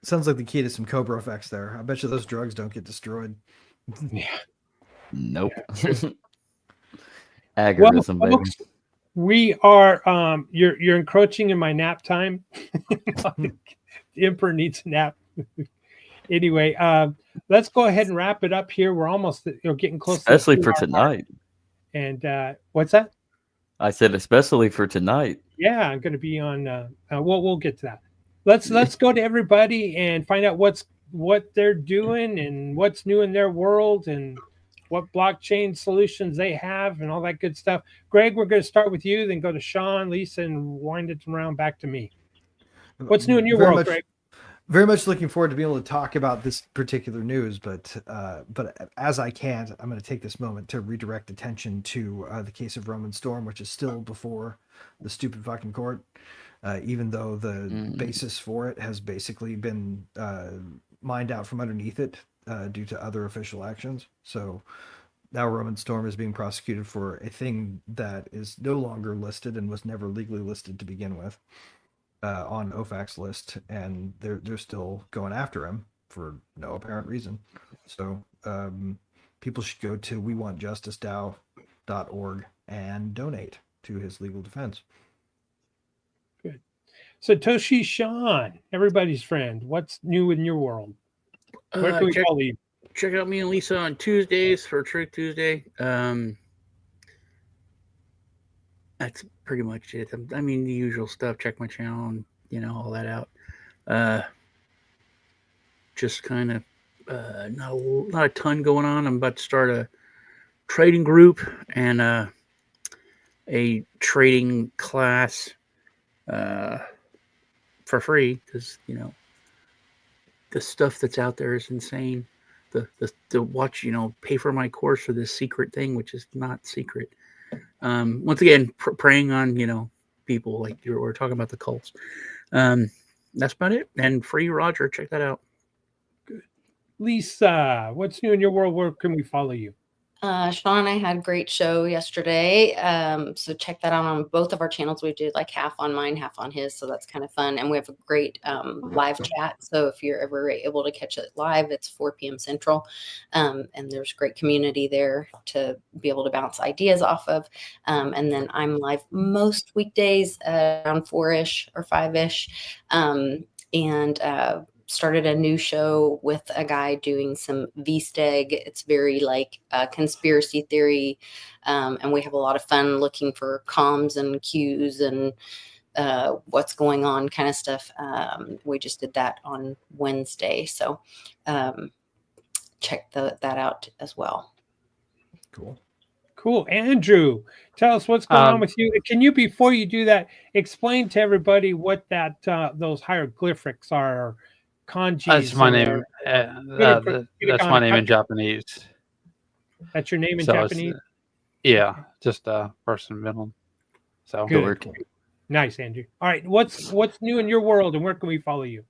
Sounds like the key to some Cobra effects there. I bet you those drugs don't get destroyed. Yeah. Nope. Agorism, well, folks, we are you're encroaching in my nap time. The Emperor needs a nap. Anyway, let's go ahead and wrap it up here. We're almost getting close, especially for tonight. And what's that? I said especially for tonight. Yeah, I'm going to be on. We'll get to that. Let's go to everybody and find out what they're doing and what's new in their world and what blockchain solutions they have and all that good stuff. Greg, we're going to start with you, then go to Sean, Lisa, and wind it around back to me. What's new in your world, Greg? Very much looking forward to being able to talk about this particular news, but as I can't, I'm going to take this moment to redirect attention to the case of Roman Storm, which is still before the stupid fucking court, even though the basis for it has basically been mined out from underneath it due to other official actions. So now Roman Storm is being prosecuted for a thing that is no longer listed and was never legally listed to begin with. On OFAC's list, and they're still going after him for no apparent reason. So people should go to wewantjustice.org and donate to his legal defense. Good. Satoshi Sean, everybody's friend. What's new in your world? Where can we follow you? Check out me and Lisa on Tuesdays for Truth Tuesday. That's pretty much it. I mean, the usual stuff. Check my channel and, all that out. Just kind of not a ton going on. I'm about to start a trading group and a trading class for free because, the stuff that's out there is insane. The watch, pay for my course for this secret thing, which is not secret. Once again, preying on, people like we're talking about the cults. That's about it. And free Roger, check that out. Good. Lisa, what's new in your world? Where can we follow you? Sean and I had a great show yesterday. So check that out on both of our channels. We did like half on mine, half on his. So that's kind of fun. And we have a great live chat. So if you're ever able to catch it live, it's 4 p.m. Central. And there's great community there to be able to bounce ideas off of. And then I'm live most weekdays around 4-ish or 5-ish. Started a new show with a guy doing some VSTEG. It's very like conspiracy theory. And we have a lot of fun looking for comms and cues and what's going on kind of stuff. We just did that on Wednesday. So check that out as well. Cool. Andrew, tell us what's going on with you. Can you, before you do that, explain to everybody what that those hieroglyphics are? Kanjis. That's my name. That's my name in Japanese. That's your name in Japanese? Yeah, just first and middle. So good. Nice, Andrew. All right, what's new in your world, and where can we follow you?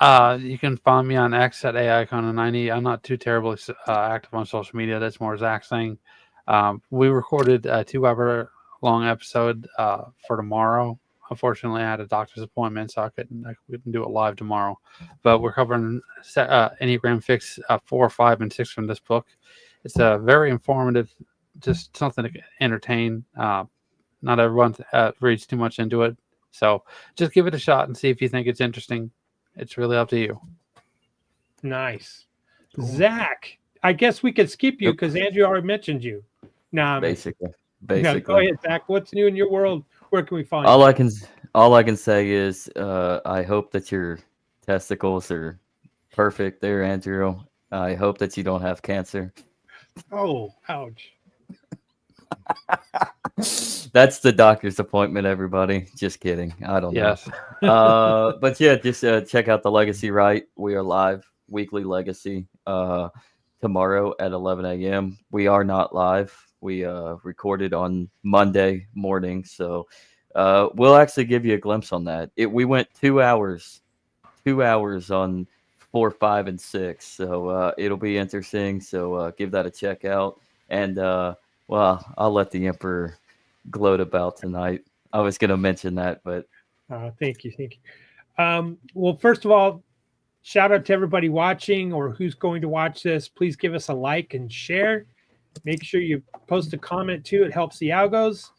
You can follow me on X at AICon90. I'm not too terribly active on social media. That's more Zach's thing. We recorded a 2-hour-long episode for tomorrow. Unfortunately, I had a doctor's appointment, so I couldn't do it live tomorrow. But we're covering Enneagram Fix 4, 5, and 6 from this book. It's very informative, just something to entertain. Not everyone reads too much into it, so just give it a shot and see if you think it's interesting. It's really up to you. Nice, cool. Zach. I guess we could skip you because Andrew already mentioned you. No, basically. No, go ahead, Zach. What's new in your world? Where can we find you? All I can say is I hope that your testicles are perfect there, Andrew. I hope that you don't have cancer. Oh, ouch. That's the doctor's appointment, everybody. Just kidding. I don't Yes. know. But yeah, just check out the Legacy Right. We are live, weekly Legacy, tomorrow at 11 a.m. We are not live. We recorded on Monday morning, so we'll actually give you a glimpse on that. We went 2 hours on 4, 5, and 6, so it'll be interesting. So give that a check out. And well, I'll let the Emperor gloat about tonight. I was going to mention that, but thank you. Well, first of all, shout out to everybody watching or who's going to watch this. Please give us a like and share. Make sure you post a comment too. It helps the algos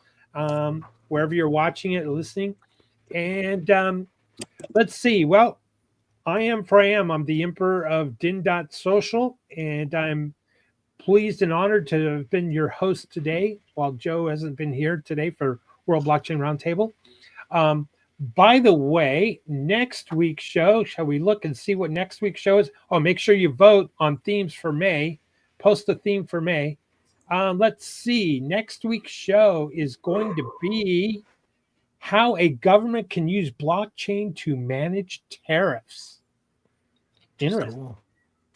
wherever you're watching it or listening. And let's see. Well, I am Fram. I'm the Emperor of Din.social, and I'm pleased and honored to have been your host today while Joe hasn't been here today for World Blockchain Roundtable. By the way, next week's show, shall we look and see what next week's show is? Oh, make sure you vote on themes for May. Post a theme for May. Let's see. Next week's show is going to be how a government can use blockchain to manage tariffs. Interesting.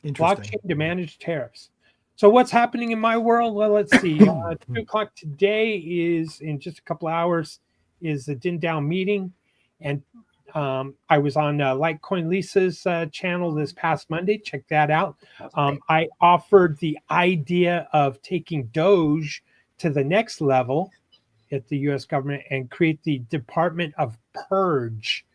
Blockchain to manage tariffs. So what's happening in my world? Well, let's see. 2 o'clock today is, in just a couple of hours, is the DinDAO meeting. And I was on Litecoin Lisa's channel this past Monday. Check that out. I offered the idea of taking Doge to the next level at the U.S. government and create the Department of Purge.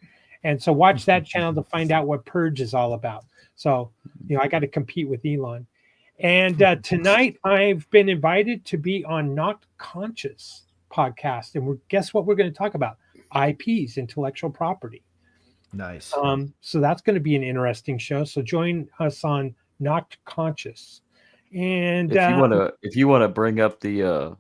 And so watch that channel to find out what Purge is all about. So, I got to compete with Elon. And tonight I've been invited to be on Not Conscious podcast. And guess what we're going to talk about? IPs, intellectual property. Nice. So that's going to be an interesting show. So join us on Not Conscious. And if you want to bring up the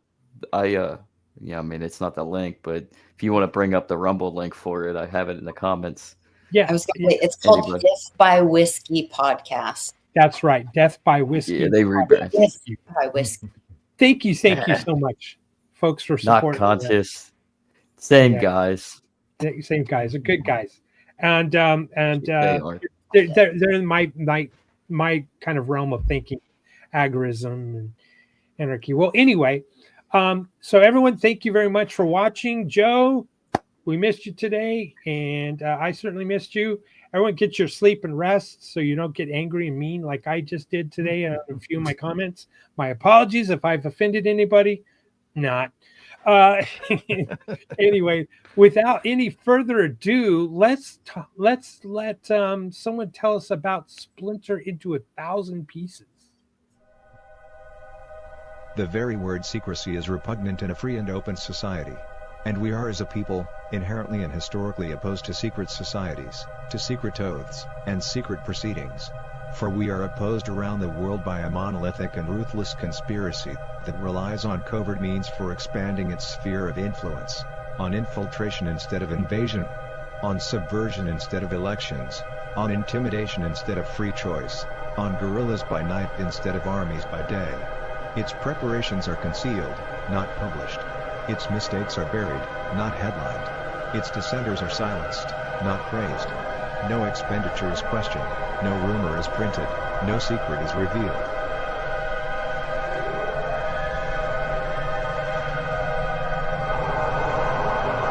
I mean, it's not the link, but if you want to bring up the Rumble link for it, I have it in the comments. Yeah, it's called Death by Whiskey Podcast. That's right, Death by Whiskey. Yeah, they rebranded. Death by Whiskey. Thank you so much, folks, for supporting. Not Conscious, same guys. Same guys, are good guys, and they're in my kind of realm of thinking, agorism and anarchy. Well, anyway. So everyone, thank you very much for watching. Joe, we missed you today, and I certainly missed you. Everyone get your sleep and rest so you don't get angry and mean like I just did today in a few of my comments. My apologies if I've offended anybody. Not. Anyway, without any further ado, let's let someone tell us about Splinter into 1,000 pieces. The very word secrecy is repugnant in a free and open society. And we are as a people, inherently and historically opposed to secret societies, to secret oaths, and secret proceedings. For we are opposed around the world by a monolithic and ruthless conspiracy that relies on covert means for expanding its sphere of influence, on infiltration instead of invasion, on subversion instead of elections, on intimidation instead of free choice, on guerrillas by night instead of armies by day. Its preparations are concealed, not published. Its mistakes are buried, not headlined. Its dissenters are silenced, not praised. No expenditure is questioned, no rumor is printed, no secret is revealed.